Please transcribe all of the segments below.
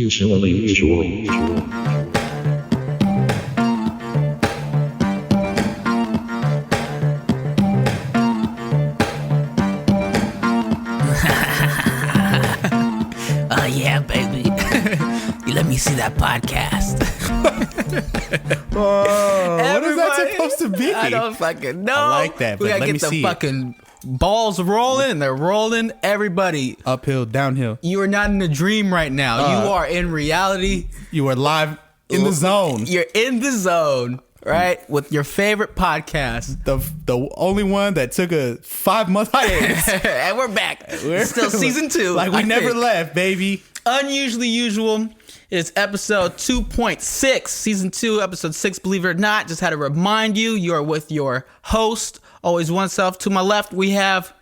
usually. Yeah, baby. You let me see that podcast. What is that supposed to be? I don't fucking know. I like that, We but gotta let me get the see it. fucking balls rolling, and they're rolling. Everybody, Uphill, downhill. you are not in a dream right now. You are in reality. You are live in the zone. You're in the zone, right? With your favorite podcast. The only one that took a 5-month hiatus. And we're back. Still season 2. Like we I never think. left, baby. Unusually Usual is episode 2.6, season 2, episode 6. Believe it or not, just had to remind you, you are with your host, always oneself. To my left, we have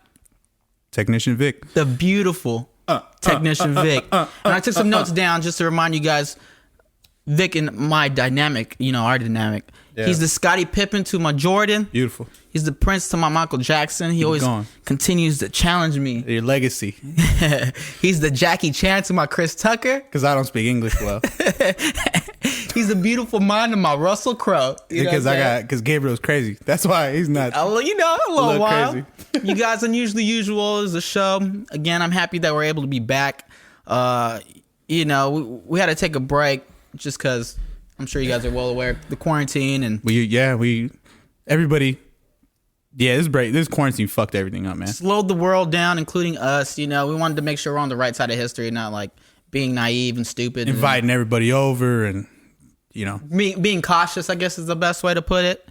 Technician Vic. the beautiful Technician Vic. And I took some notes down just to remind you guys, Vic and my dynamic, our dynamic. Yeah. He's the Scottie Pippen to my Jordan. Beautiful. He's the Prince to my Michael Jackson. He always going. continues to challenge me. Your legacy. He's the Jackie Chan to my Chris Tucker. Because I don't speak English well. He's the beautiful mind of my Russell Crowe. Because Gabriel's crazy. That's why he's not. A little while. crazy. You guys, Unusually Usual is a show. Again, I'm happy that we're able to be back. We had to take a break just because I'm sure you guys are well aware of the quarantine and Everybody. Yeah, this quarantine fucked everything up, man. slowed the world down, including us. We wanted to make sure we're on the right side of history, not like being naive and stupid. Inviting everybody over and, Being cautious, I guess, is the best way to put it.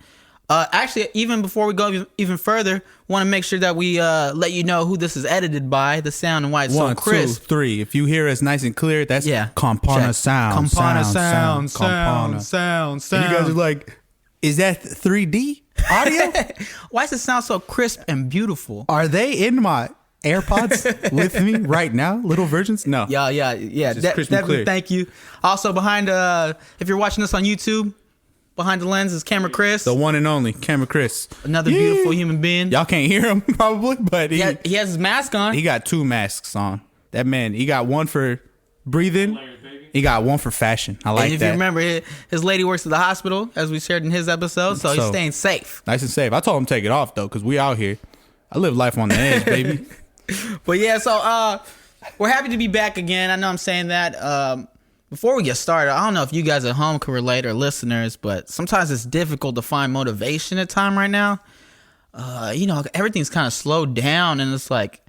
Actually, even before we go even further, want to make sure that we let you know who this is edited by, the sound and why it's so 1, crisp. 2, 3. If you hear us nice and clear, that's Campana Check. sound. Campana sound. sound. And you guys are like, is that 3D audio? Why does it sound so crisp and beautiful? Are they in my AirPods with me right now? Little versions? No. Yeah. Just crisp and clear. Thank you. Also, behind, if you're watching us on YouTube, behind the lens is Camera Chris. The one and only Camera Chris. Another beautiful human being. Y'all can't hear him probably, but He has his mask on. he got 2 masks on. That man, he got one for breathing. He got one for fashion. I like and if that. you remember, his lady works at the hospital, as we shared in his episode, so he's staying safe. Nice and safe. I told him to take it off though, because we out here. I live life on the edge, baby. But yeah, so we're happy to be back again. I know I'm saying that. Before we get started, I don't know if you guys at home can relate or listeners, but sometimes it's difficult to find motivation at time right now. Everything's kind of slowed down, and it's like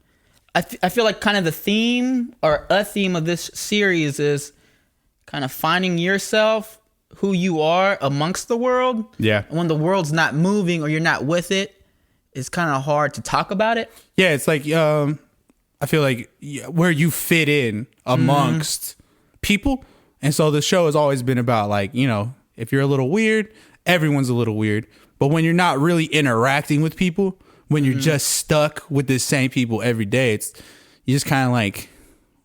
I feel like kind of the theme or a theme of this series is kind of finding yourself, who you are amongst the world. Yeah. And when the world's not moving or you're not with it, it's kind of hard to talk about it. Yeah, it's like I feel like where you fit in amongst people. And so the show has always been about like, if you're a little weird, everyone's a little weird. But when you're not really interacting with people, when you're just stuck with the same people every day, you just kind of like,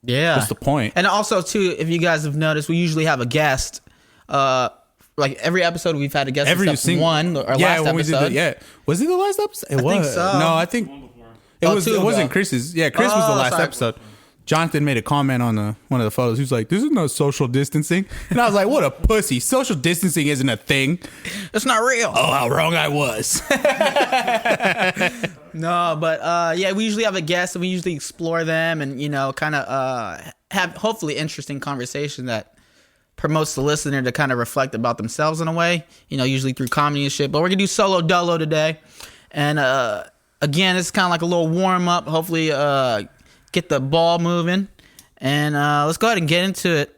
yeah. what's the point? And also, too, if you guys have noticed, we usually have a guest. Like every episode, we've had a guest except one. Our last episode. Was it the last episode? It was. think so. No, I think it wasn't Chris's. Yeah, Chris was the last episode. Jonathan made a comment on one of the photos. He was like, "This is no social distancing," and I was like, "What a pussy! Social distancing isn't a thing. It's not real." Oh, how wrong I was. No, but we usually have a guest, and we usually explore them, and kind of have hopefully interesting conversation that promotes the listener to kind of reflect about themselves in a way. Usually through comedy and shit. But we're gonna do solo dolo today, and again, it's kind of like a little warm up. Hopefully, get the ball moving, and let's go ahead and get into it,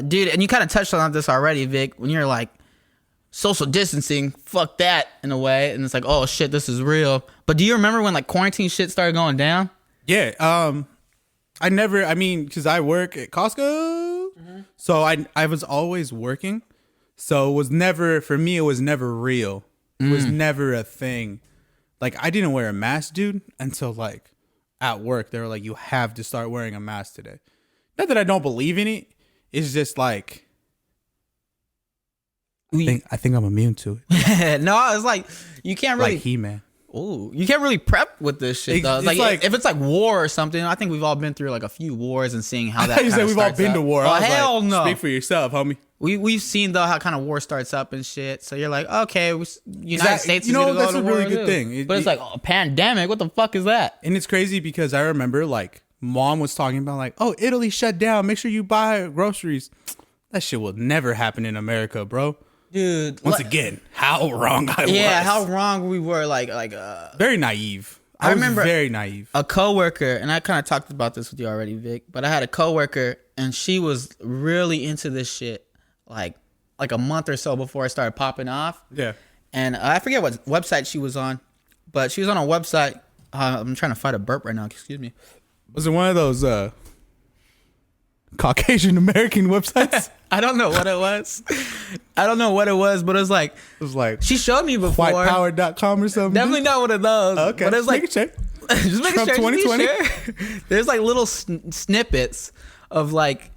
dude. And you kind of touched on this already, Vic, when you're like social distancing, fuck that in a way, and it's like, oh shit, this is real. But do you remember when like quarantine shit started going down? Yeah, because I work at Costco, so I was always working, so it was never real. It was never a thing. Like I didn't wear a mask, dude, until like at work. They were like, you have to start wearing a mask today. Not that I don't believe in it. It's just like I think I'm immune to it. No, it's like you can't really like He-Man. Ooh, you can't really prep with this shit though. It's like if it's like war or something, I think we've all been through like a few wars and seeing how that. You said we've all been to war. Oh hell no! Speak for yourself, homie. We've seen though how kind of war starts up and shit. So you're like, okay, United States is gonna go that's to a war really good too. thing. But it's like a pandemic. What the fuck is that? And it's crazy because I remember like mom was talking about like, oh, Italy shut down. Make sure you buy groceries. That shit will never happen in America, bro. Dude, Once again, how wrong I was. Yeah, how wrong we were. Very naive. I remember very naive. A coworker, and I kind of talked about this with you already, Vic. But I had a coworker, and she was really into this shit, like a month or so before it started popping off. Yeah. And I forget what website she was on, but she was on a website. I'm trying to fight a burp right now. Excuse me. Was it one of those Caucasian American websites? I don't know what it was. But it was like she showed me before. Whitepower.com or something. Definitely not one of those. Okay. But it's like, make a check. Just make Trump sure. 2020. Sure. There's like little snippets of like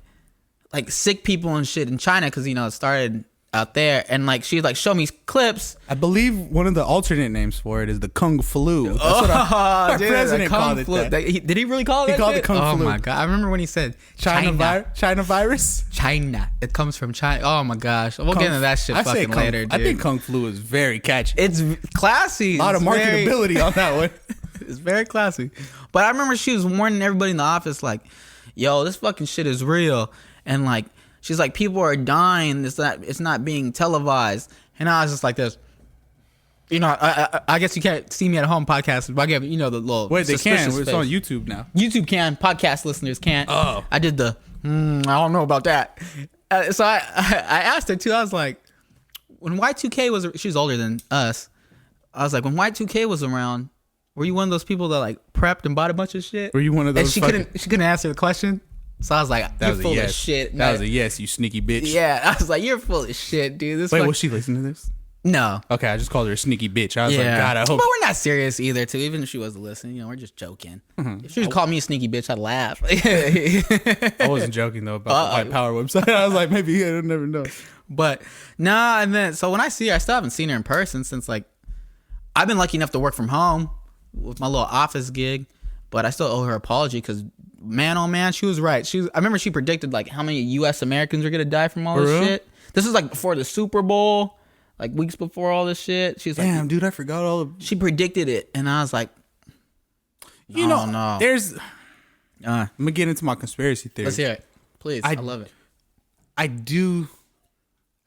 sick people and shit in China because it started out there, and like she like showed me clips. I believe one of the alternate names for it is the Kung Flu. That's what our president called it. That. Did he really call it? He called it Kung Flu. Oh my god! I remember when he said China virus. China. It comes from China. Oh my gosh! We'll get into that shit fucking later, dude. I think Kung Flu is very catchy. It's classy. A lot of marketability on that one. It's very classy. But I remember she was warning everybody in the office like, "Yo, this fucking shit is real," and like. She's like, people are dying. It's not being televised. And I was just like this. I guess you can't see me at home podcasting, but I give the little. Wait, they can. It's on YouTube now. YouTube can. Podcast listeners can't. Oh. I did I don't know about that. So I asked her too. I was like, when Y2K was, she's older than us. I was like, when Y2K was around, were you one of those people that like prepped and bought a bunch of shit? Were you one of those? And she couldn't answer the question. So I was like, you're full of shit. That was a yes, you sneaky bitch. Yeah, I was like, you're full of shit, dude. Wait, was she listening to this? No. Okay, I just called her a sneaky bitch. I was like, God, I hope. But we're not serious either, too. Even if she wasn't listening, we're just joking. Mm-hmm. If she was calling me a sneaky bitch, I'd laugh. I wasn't joking, though, about the White Power website. I was like, maybe I don't never know. But, nah, and then, so when I see her, I still haven't seen her in person since, like, I've been lucky enough to work from home with my little office gig, but I still owe her an apology because man, oh man, she was right. I remember she predicted like how many U.S. Americans are gonna die from all this shit. This was like before the Super Bowl, like weeks before all this shit. She's like, damn, dude, I forgot all of. She predicted it, and I was like, no. There's. I'm gonna get into my conspiracy theory. Let's hear it, please. I love it. I do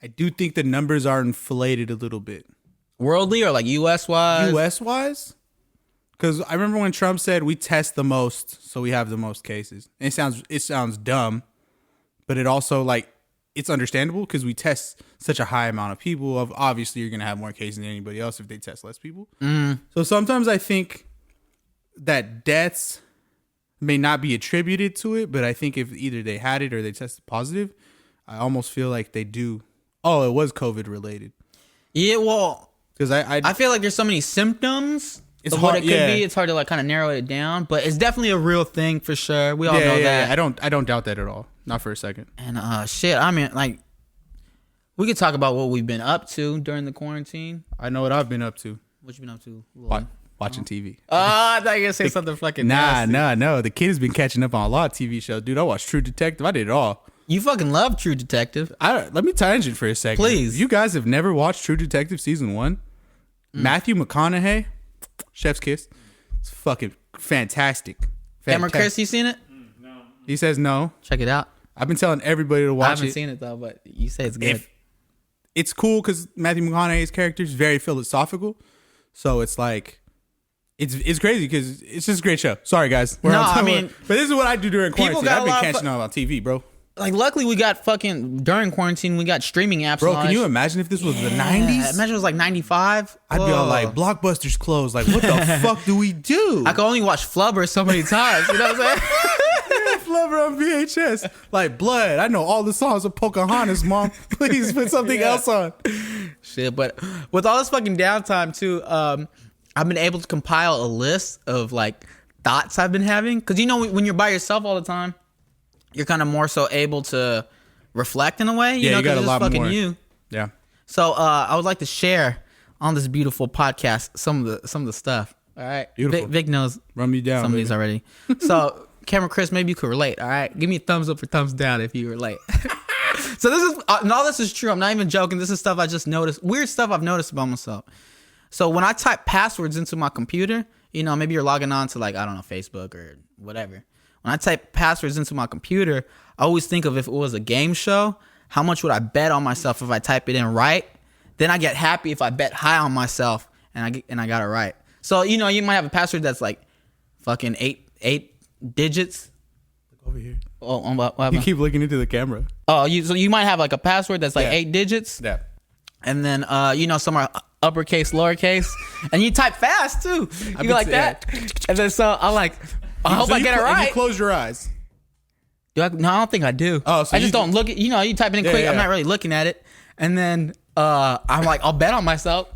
think the numbers are inflated a little bit. Worldly or like U.S. wise? U.S. wise. Because I remember when Trump said we test the most, so we have the most cases. And it sounds dumb, but it also like it's understandable because we test such a high amount of people. Obviously, you're gonna have more cases than anybody else if they test less people. Mm. So sometimes I think that deaths may not be attributed to it, but I think if either they had it or they tested positive, I almost feel like they do. Oh, it was COVID related. Yeah, well, because I feel like there's so many symptoms. It's hard, what it could be. It's hard to like kind of narrow it down, but it's definitely a real thing for sure. We all know that. Yeah. I don't doubt that at all. Not for a second. And shit, I mean, like, we could talk about what we've been up to during the quarantine. I know what I've been up to. What you been up to? Watching TV. I thought you were gonna say something fucking nasty. No. The kid's been catching up on a lot of TV shows, dude. I watched True Detective. I did it all. You fucking love True Detective. Let me tangent for a second, please. You guys have never watched True Detective season 1? Matthew McConaughey. Chef's kiss. It's fucking fantastic. Cameron Chris, you seen it? No. He says no. Check it out. I've been telling everybody to watch it. I haven't seen it though, but you say it's good. It's cool because Matthew McConaughey's character is very philosophical. So it's like, it's crazy because it's just a great show. Sorry guys. But this is what I do during quarantine. I've been catching on about TV, bro. Like, luckily we got during quarantine, we got streaming apps. Bro, can you imagine if this was the 90s? Imagine it was like 95. I'd be all like, Blockbuster's closed. Like, what the fuck do we do? I could only watch Flubber so many times. You know what I'm saying? Yeah, Flubber on VHS. Like, Blood. I know all the songs of Pocahontas, Mom. Please put something else on. Shit, but with all this fucking downtime, too, I've been able to compile a list of, like, thoughts I've been having. Because, when you're by yourself all the time, you're kind of more so able to reflect in a way. You know, you got a lot more. You. Yeah. So I would like to share on this beautiful podcast some of the stuff. All right, Beautiful. Vic knows Run me down. some of baby. these already. So, Cameron Chris, maybe you could relate. All right, give me a thumbs up or thumbs down if you relate. So this is and all this is true. I'm not even joking. This is stuff I just noticed. Weird stuff I've noticed about myself. So when I type passwords into my computer, you know, maybe you're logging on to like, I don't know, Facebook or whatever. When I type passwords into my computer, I always think of if it was a game show, how much would I bet on myself if I type it in right? Then I get happy if I bet high on myself and I got it right. So, you know, you might have a password that's like fucking eight digits. Look over here. Oh, what You happened? keep looking into the camera. So you might have like a password that's like Yeah. 8 digits. Yeah. And then, you know, some are uppercase, lowercase. And you type fast, too. You go like that. And then so I hope I get it And right. you close your eyes. No, I don't think I do. Oh, so I just you- don't look at, you know, you type it in quick. yeah. I'm not really looking at it. And then I'm like, I'll bet on myself.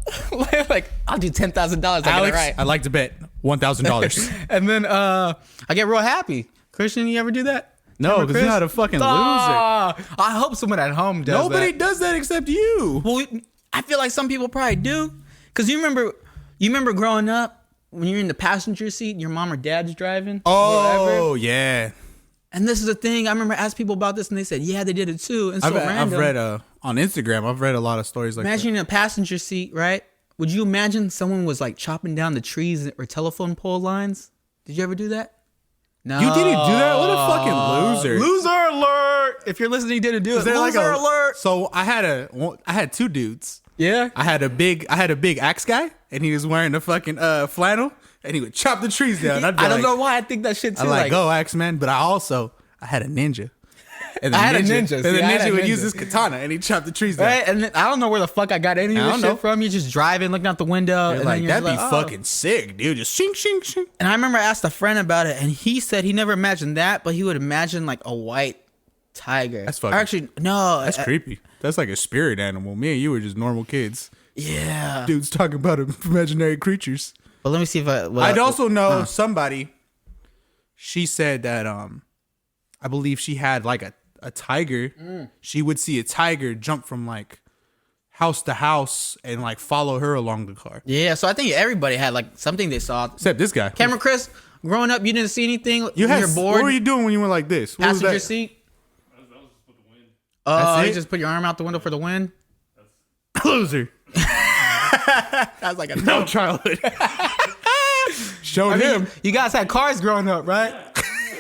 Like, I'll do $10,000. I get it Alex, right. I'd like to bet $1,000. And then I get real happy. Christian, you ever do that? No, Remember because you're Chris? not a fucking loser. I hope someone at home does Nobody that. does that except you. Well, I feel like some people probably do. Because you remember growing up when you're in the passenger seat and your mom or dad's driving? Whatever. Oh, yeah. And this is the thing. I remember asking people about this and they said, yeah, they did it too. And so I've random. read on Instagram, I've read a lot of stories like Imagine in a passenger seat, right? Would you imagine someone was like chopping down the trees or telephone pole lines? Did you ever do that? No. that. You didn't do that? What a fucking loser. Loser alert! If you're listening, you didn't do it. Is there Loser like alert! So I had two dudes. Yeah. I had a big axe guy, and he was wearing a fucking flannel, and he would chop the trees down. I'd be I don't like, know why I think that shit too. I'm like, go axe man, but I had a ninja. And the I had a ninja. And See, the I had a ninja would ninja. use his katana, and he'd chop the trees down. Right? And then, I don't know where the fuck I got any of I this don't shit know. from. You're just driving, looking out the window. You're and like, then that'd you're be just like, oh. fucking sick, dude. Just shing, shing, shing. And I remember I asked a friend about it, and he said he never imagined that, but he would imagine like a white tiger. That's fucking- Or actually, no. That's creepy. That's like a spirit animal. Me and you were just normal kids. Yeah. Dudes talking about imaginary creatures. But let me see if I'd also know somebody. She said that I believe she had like a tiger. She would see a tiger jump from like house to house and like follow her along the car. Yeah, so I think everybody had like something they saw. Except this guy. Cameron Chris, growing up, you didn't see anything. You had, you're bored. what were you doing when you went like this? What was Passenger that? seat. That was just for the wind. Oh, That's you it? just put your arm out the window for the wind. Loser. That's like a No childhood. Showed him. You guys had cars growing up, right?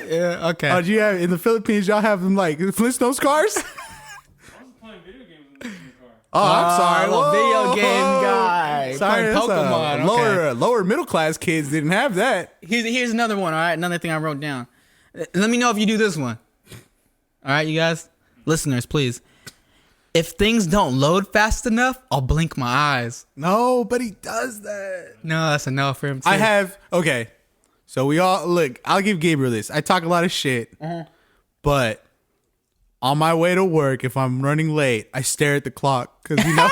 Yeah. Okay. Oh, do you have in the Philippines? Y'all have them like Flintstones cars? I was playing video games in the car. Oh, I'm sorry. little video Whoa. game guy. Sorry, Playing that's Pokemon. Okay. Lower middle class kids didn't have that. Here's another one. All right, another thing I wrote down. Let me know if you do this one. All right, you guys, listeners, please. If things don't load fast enough, I'll blink my eyes. No, but he does that. No, that's a no for him too. I have okay. So we all look. I'll give Gabriel this. I talk a lot of shit, but on my way to work, if I'm running late, I stare at the clock because you know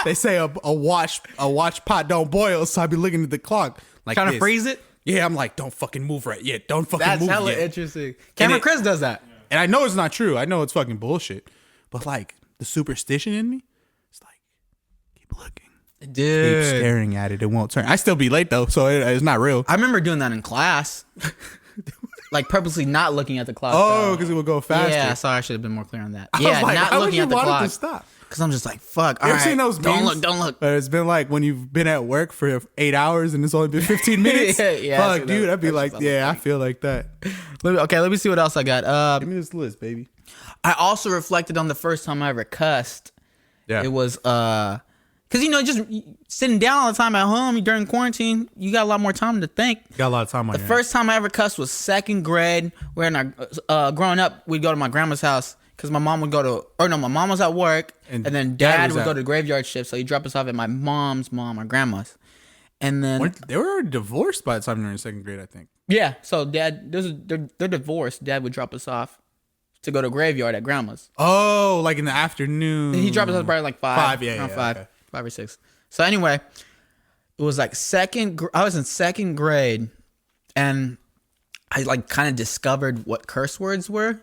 they say a watch pot don't boil. So I be looking at the clock like trying to this. freeze it. Yeah, I'm like, don't fucking move right yet. Don't fucking That's move hella yet. interesting. Cameron Chris does that. And I know it's not true. I know it's fucking bullshit. But like the superstition in me, it's like keep looking. Keep Dude, staring at it. It won't turn. I still be late though, so it's not real. I remember doing that in class. Like purposely not looking at the clock. Oh, because it will go faster. yeah. Sorry, I should have been more clear on that. I Yeah, was like, not how would looking you at the want it clock. to stop? Because I'm just like, fuck. You All ever seen right, those don't memes? look, don't look. It's been like when you've been at work for 8 hours and it's only been 15 minutes. Yeah, I see Fuck, that. dude, I'd be That's like, just yeah, I feel like that. Let me see what else I got. Give me this list, baby. I also reflected on the first time I ever cussed. Yeah. It was because just sitting down all the time at home during quarantine, you got a lot more time to think. Got a lot of time on The first time I ever cussed was second grade. Where in our growing up, we'd go to my grandma's house because my mom would my mom was at work, and then dad was would out. go to the graveyard shift, so he'd drop us off at my mom's mom or grandma's, and then They were divorced by the time they were in second grade, I think. yeah, so dad, they're divorced. Dad would drop us off to go to graveyard at grandma's. Oh, like in the afternoon. He dropped us off probably like five, Yeah, around yeah, five, okay. 5 or 6. So anyway, it was like I was in second grade, and I like kind of discovered what curse words were,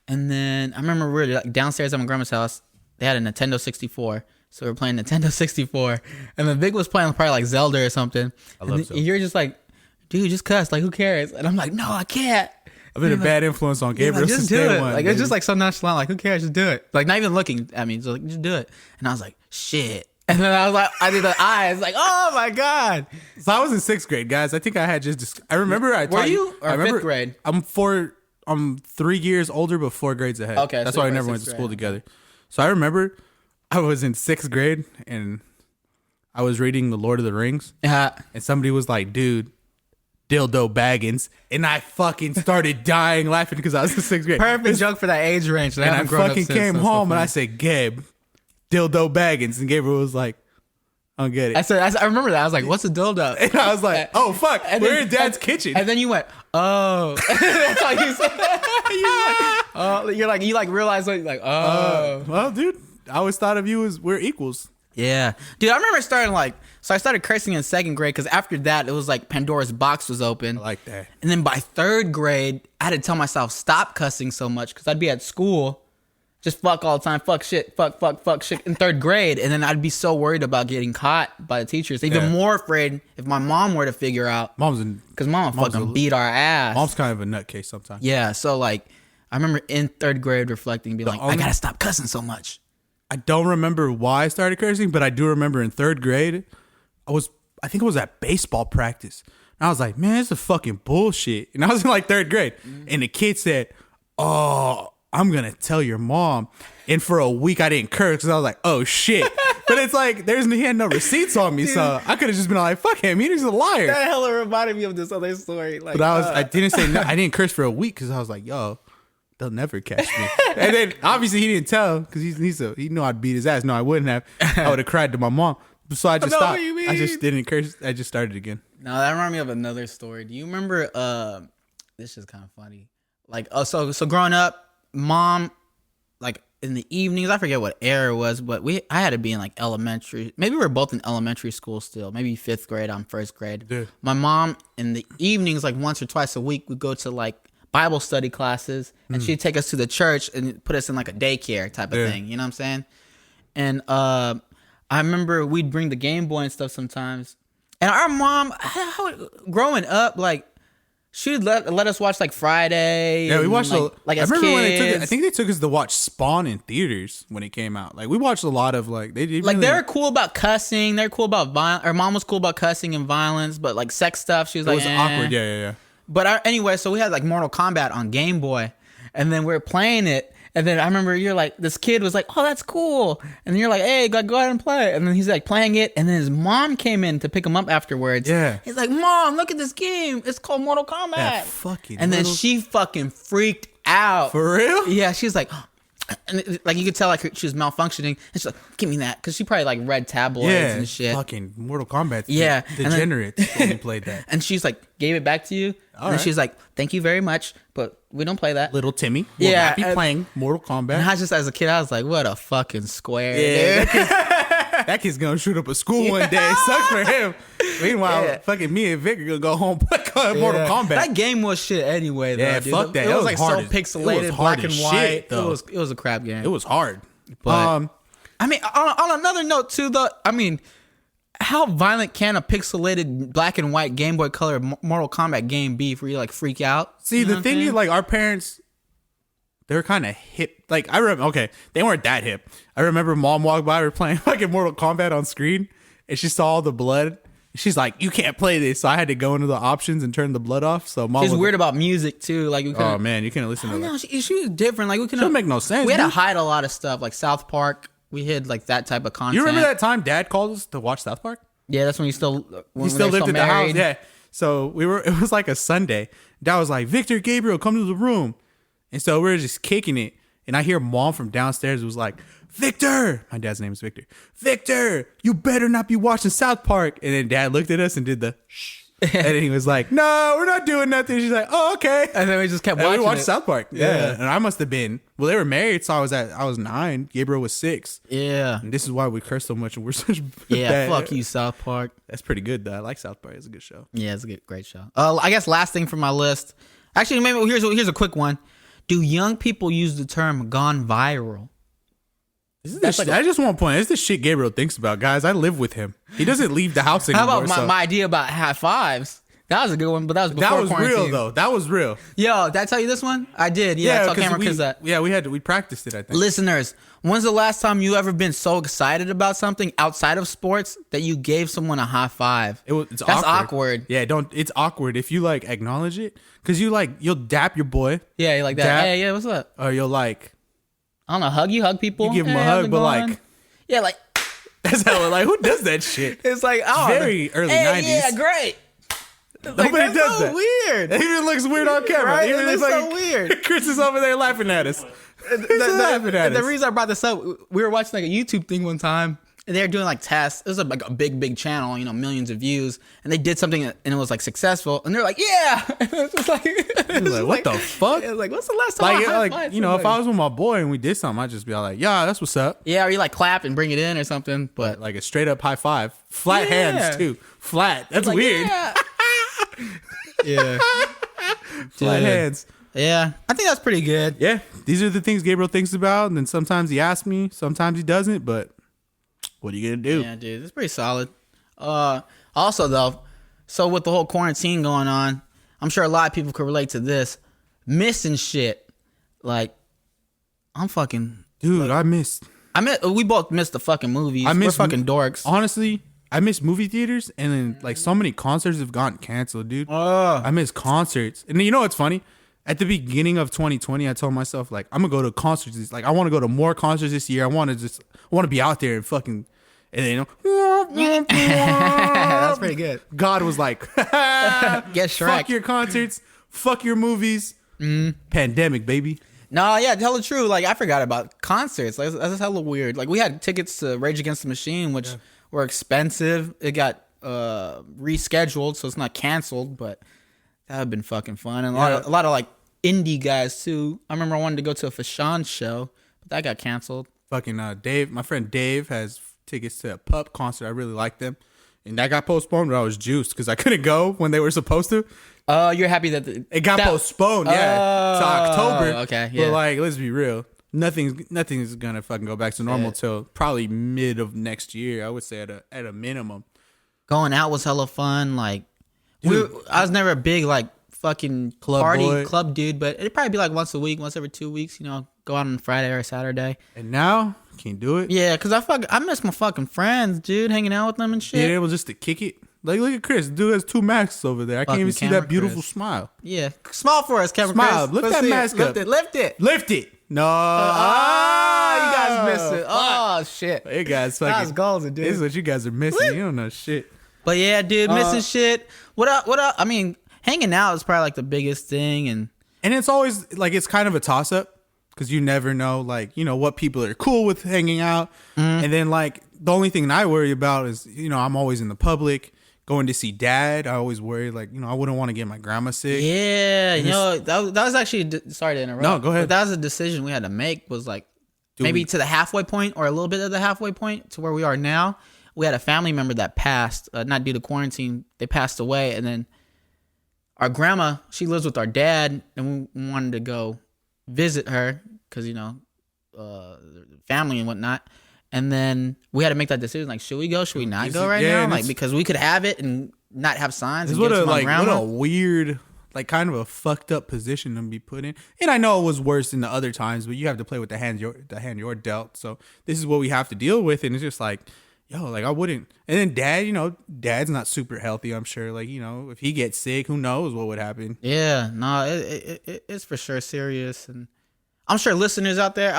and then I remember we were like downstairs at my grandma's house. They had a Nintendo 64, So we're playing Nintendo 64, and the big was playing probably like Zelda or something. I love Zelda. You're just like, dude, just cuss. Like, who cares? And I'm like, no, I can't. I've been a bad influence on Gabriel Like, since just do day it. one. Like, it's just like so nonchalant. Like, who cares? Just do it. Like, not even looking at me. Just like, just do it. And I was like, shit. And then I was like, I did the eyes. Like, oh my god. So I was in 6th grade, guys. I think I had just. I remember I. Were you? Or I remember, 5th grade? I'm 3 years older, but 4 grades ahead. Okay, that's so why I you were never went to 6th school grade. together. So I remember I was in 6th grade and I was reading The Lord of the Rings, and somebody was like, "Dude, dildo baggins," and I fucking started dying laughing because I was in 6th grade. Perfect joke for that age range. And I fucking came home and I said, "Gabe, dildo baggins," and Gabriel was like, "I don't get it." I remember that. I was like, what's a dildo? And I was like, "Oh fuck, And we're then- in Dad's kitchen." And then you went, oh. That's all you said. You're like, you like realize like, oh. Well, dude, I always thought of you as we're equals. Yeah. Dude, I remember starting I started cursing in 2nd grade because after that, it was like Pandora's box was open. I like that. And then by 3rd grade, I had to tell myself, stop cussing so much because I'd be at school, just fuck all the time, fuck shit, fuck shit in 3rd grade. And then I'd be so worried about getting caught by the teachers. Even more afraid if my mom were to figure out. Because mom would fucking beat our ass. Mom's kind of a nutcase sometimes. Yeah. So like, I remember in 3rd grade reflecting, being like, I gotta stop cussing so much. I don't remember why I started cursing, but I do remember in 3rd grade, I think it was at baseball practice. And I was like, man, this is fucking bullshit. And I was in like 3rd grade. And the kid said, oh, I'm going to tell your mom. And for a week, I didn't curse because I was like, oh shit. But it's like, he had no receipts on me. So I could have just been like, fuck him. He's a liar. That hella reminded me of this other story. Like, But I didn't say, no, I didn't curse for a week because I was like, yo, they'll never catch me. And then obviously he didn't tell because he knew I'd beat his ass. No, I wouldn't have. I would have cried to my mom. So I just stopped. I just didn't curse. I just started again. No, that reminded me of another story. Do you remember? This is kind of funny. Like, so growing up, mom, like in the evenings, I forget what era it was, but I had to be in like elementary. Maybe we were both in elementary school still. Maybe 5th grade. I'm 1st grade. Yeah. My mom in the evenings, like once or twice a week, would go to like Bible study classes, and she'd take us to the church and put us in like a daycare type of thing. You know what I'm saying? And I remember we'd bring the Game Boy and stuff sometimes. And our mom, growing up, like she would let us watch like Friday. Yeah, we watched like I as remember when kids. I think they took us to watch Spawn in theaters when it came out. Like we watched a lot of like they were cool about cussing. They're cool about violence. Our mom was cool about cussing and violence, but like sex stuff, she was it like, was awkward. Yeah. But anyway, so we had like Mortal Kombat on Game Boy, and then we were playing it. And then I remember you're like, this kid was like, oh, that's cool. And then you're like, hey, go ahead and play. And then he's like playing it. And then his mom came in to pick him up afterwards. Yeah. He's like, Mom, look at this game. It's called Mortal Kombat. That fucking and then she fucking freaked out. For real? Yeah, she's like, and like you could tell like she was malfunctioning. And she's like, give me that. Because she probably like read tabloids and shit. Fucking Mortal Kombat. Yeah. Degenerates when we played that. And she's like, gave it back to you. And then she's like, thank you very much. But we don't play that. Little Timmy will not be playing Mortal Kombat. And I just, as a kid, I was like, what a fucking square. Yeah, Dude. that kid's gonna shoot up a school one day. It sucks for him. Meanwhile, fucking me and Vic are gonna go home play Mortal Kombat. That game was shit anyway, though. Yeah, dude. fuck that. It It was was like hard so as- pixelated, it was hard black and as white. shit, though. It was a crap game. It was hard. But I mean, on another note too, though. I mean, how violent can a pixelated black and white Game Boy Color Mortal Kombat game be for you to like freak out? See, You know the thing is, like, our parents, they were kind of hip. Like, I remember, okay, they weren't that hip. I remember mom walked by, we were playing fucking Mortal Kombat on screen, and she saw all the blood. She's like, you can't play this. So I had to go into the options and turn the blood off. So mom She's was weird about music too. Like, we oh man, you couldn't listen I to don't know. that. She was different. Like, we couldn't. Doesn't make no sense. We had to dude. hide a lot of stuff, like South Park. We hid like that type of content. You remember that time Dad called us to watch South Park? Yeah, that's when you still He still lived at the house. Yeah. So it was like a Sunday. Dad was like, Victor, Gabriel, come to the room. And so we were just kicking it. And I hear mom from downstairs was like, Victor, my dad's name is Victor. Victor, you better not be watching South Park. And then Dad looked at us and did the shh. And then he was like, no, we're not doing nothing. She's like, oh, okay. And then we just kept And watching. we watched it. South Park. Yeah. And I must have been, well, they were married. So I was 9. Gabriel was 6. Yeah. And this is why we curse so much and we're such Yeah. bad. Fuck you, South Park. That's pretty good though. I like South Park. It's a good show. Yeah, it's a great show. I guess last thing from my list. Actually, maybe here's a quick one. Do young people use the term "gone viral"? I just want to point. It's the shit Gabriel thinks about, guys. I live with him. He doesn't leave the house How anymore. about my idea about high fives? That was a good one, but that was before that was quarantine. real though. That was real. Yo, did I tell you this one? I did. Yeah, I told Cameron Chris that. Yeah, we practiced it, I think. Listeners, when's the last time you ever been so excited about something outside of sports that you gave someone a high five? That's awkward. Yeah, it's awkward if you like acknowledge it, because you'll dap your boy. Yeah, you like that. Dap, Hey, yeah, what's up? Or you'll like, I don't know, hug people. you give him a how's hug, it but going? like, yeah, like that's how like who does that shit? it's like Very early 90s. Yeah, great. It's Nobody like, does so that. Weird. It even looks weird on camera. Right? Even It looks it's so weird. Chris is over there laughing at us. The reason I brought this up, we were watching like a YouTube thing one time, and they were doing like tests. It was like a big channel, millions of views, and they did something and it was like successful, and they're like, yeah. It's just like, what the fuck? It was like, what's the last time? If I was with my boy and we did something, I'd just be like, yeah, that's what's up. Yeah, or you like clap and bring it in or something, but Like a straight up high five, flat hands too, flat. That's like, weird. Yeah. Yeah. Flat hands. Yeah, I think that's pretty good. Yeah, these are the things Gabriel thinks about, and then sometimes he asks me, sometimes he doesn't. But what are you gonna do? Yeah, dude, it's pretty solid. Also though, so with the whole quarantine going on, I'm sure a lot of people could relate to this. Missing shit, like I'm fucking dude. We both missed the fucking movies. We're fucking dorks. Honestly, I miss movie theaters, and then like so many concerts have gotten canceled, dude. I miss concerts, and you know what's funny? At the beginning of 2020, I told myself like I'm gonna go to concerts. Like I want to go to more concerts this year. I want to be out there and fucking, and then That's pretty good. God was like, Get Shrek. fuck your concerts, fuck your movies, pandemic, baby. No, yeah, tell the truth. Like I forgot about concerts. Like that's hella weird. Like we had tickets to Rage Against the Machine, which were expensive. It got rescheduled, so it's not canceled, but that would have been fucking fun. And a lot of like indie guys too. I remember I wanted to go to a Fashawn show, but that got canceled. Fucking Dave, my friend Dave has tickets to a Pup concert. I really like them, and that got postponed. But I was juiced because I couldn't go when they were supposed to. You're happy that it got postponed, to October. Okay, yeah. But like, let's be real. Nothing's gonna fucking go back to normal till probably mid of next year. I would say at a minimum. Going out was hella fun. Like, I was never a big like fucking club dude, but it'd probably be like once a week, once every 2 weeks. Go out on Friday or Saturday. And now can't do it. Yeah, because I miss my fucking friends, dude, hanging out with them and shit. Being able just to kick it. Like, look at Chris. Dude has 2 masks over there. I can't even see that beautiful smile. Yeah. Smile for us, Cameron. Smile. Chris. Lift that mask up. Lift it. Lift it. No. You guys missed it. Oh, shit. Hey, guys. Fucking, that's golden, dude. This is what you guys are missing. You don't know shit. But yeah, dude, missing shit. What up? I mean, hanging out is probably like the biggest thing. And it's always like, it's kind of a toss up because you never know, like, what people are cool with hanging out. And then, like, the only thing I worry about is, I'm always in the public. Going to see dad, I always worry, like, I wouldn't want to get my grandma sick. Yeah, that was actually, sorry to interrupt. No, go ahead. But that was a decision we had to make, was like, maybe to the halfway point or a little bit of the halfway point to where we are now. We had a family member that passed, not due to quarantine. They passed away. And then our grandma, she lives with our dad, and we wanted to go visit her because, family and whatnot. And then we had to make that decision. Like, should we go? Should we not go right now? Like, because we could have it and not have signs. This what a weird, like, kind of a fucked up position to be put in. And I know it was worse than the other times, but you have to play with the hand you're dealt. So this is what we have to deal with. And it's just like, like, I wouldn't. And then dad, dad's not super healthy, I'm sure. Like, if he gets sick, who knows what would happen. Yeah, no, it's for sure serious. And I'm sure listeners out there,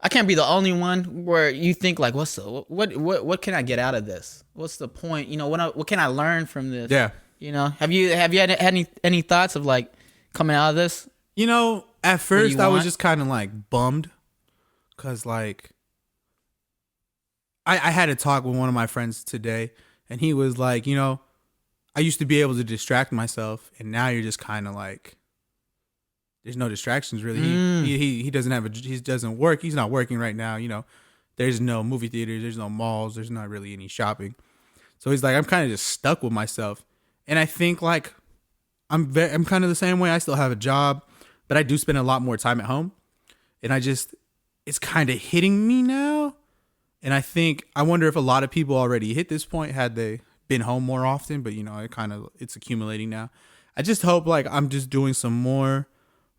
I can't be the only one where you think like, what can I get out of this? What's the point? What can I learn from this? Yeah. Have you had any thoughts of like coming out of this? At first I was just kind of like bummed because like I had a talk with one of my friends today, and he was like, I used to be able to distract myself, and now you're just kind of like, there's no distractions really. He doesn't work. He's not working right now. There's no movie theaters. There's no malls. There's not really any shopping. So he's like, I'm kind of just stuck with myself. And I think like, I'm kind of the same way. I still have a job, but I do spend a lot more time at home. And it's it's kind of hitting me now. And I wonder if a lot of people already hit this point had they been home more often, but it's accumulating now. I just hope like I'm just doing some more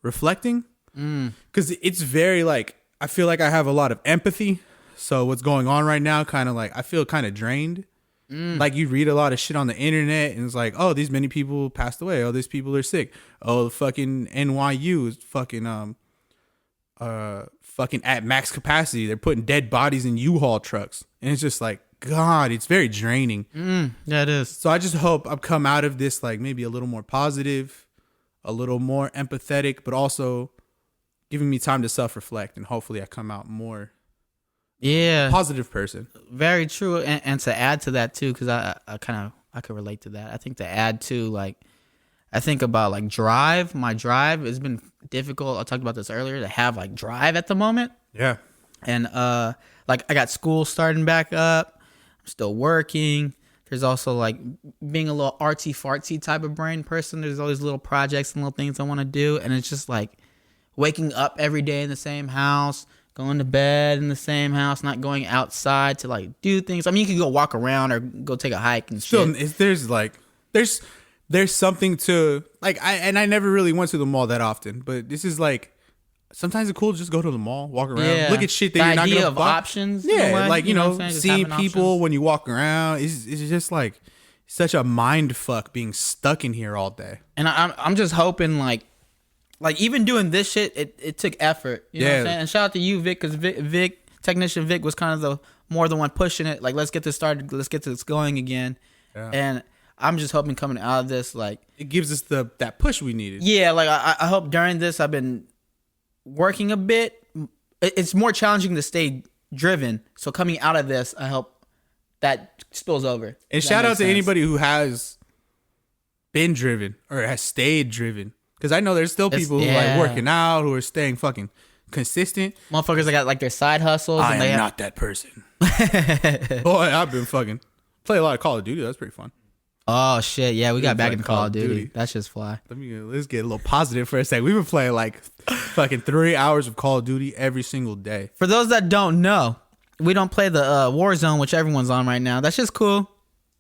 reflecting, because it's very like, I feel like I have a lot of empathy. So what's going on right now, kind of like I feel kind of drained. Like you read a lot of shit on the internet and it's like, oh, these many people passed away. Oh, these people are sick. Oh, the fucking NYU is fucking fucking at max capacity. They're putting dead bodies in U-Haul trucks. And it's just like, God, it's very draining. Yeah, it is. So I just hope I've come out of this like maybe a little more positive, a little more empathetic, but also giving me time to self-reflect, and hopefully I come out more positive person. Very true. And to add to that too, because I could relate to that. I think to add to, like, I think about like drive. My drive has been difficult. I talked about this earlier, to have like drive at the moment. Yeah. And like I got school starting back up. I'm still working. There's also like being a little artsy fartsy type of brain person. There's always little projects and little things I want to do. And it's just like waking up every day in the same house, going to bed in the same house, not going outside to like do things. I mean, you can go walk around or go take a hike and still, shit. There's something to like, I never really went to the mall that often, but this is like, sometimes it's cool to just go to the mall, walk around, look at shit that you're not gonna buy. Options. Yeah, like, seeing people options. When you walk around, it's just like such a mind fuck being stuck in here all day. And I'm just hoping like even doing this shit, it took effort. You know what I'm saying? And shout out to you, Vic, because Vic, technician Vic, was kind of the one pushing it. Like, let's get this started. Let's get this going again. Yeah. And I'm just hoping coming out of this, like, it gives us that push we needed. Yeah, like I hope during this I've been working a bit. It's more challenging to stay driven. So coming out of this, I hope that spills over. And shout out to anybody who has been driven or has stayed driven. Because I know there's still people who like working out, who are staying fucking consistent. Motherfuckers that got like their side hustles. I am not that person. Boy, I've been fucking play a lot of Call of Duty. That's pretty fun. Oh shit, yeah, we got back into Call of Duty. That's just fly. Let's get a little positive for a second. We've been playing like fucking 3 hours of Call of Duty every single day. For those that don't know, we don't play the Warzone, which everyone's on right now. That's just cool.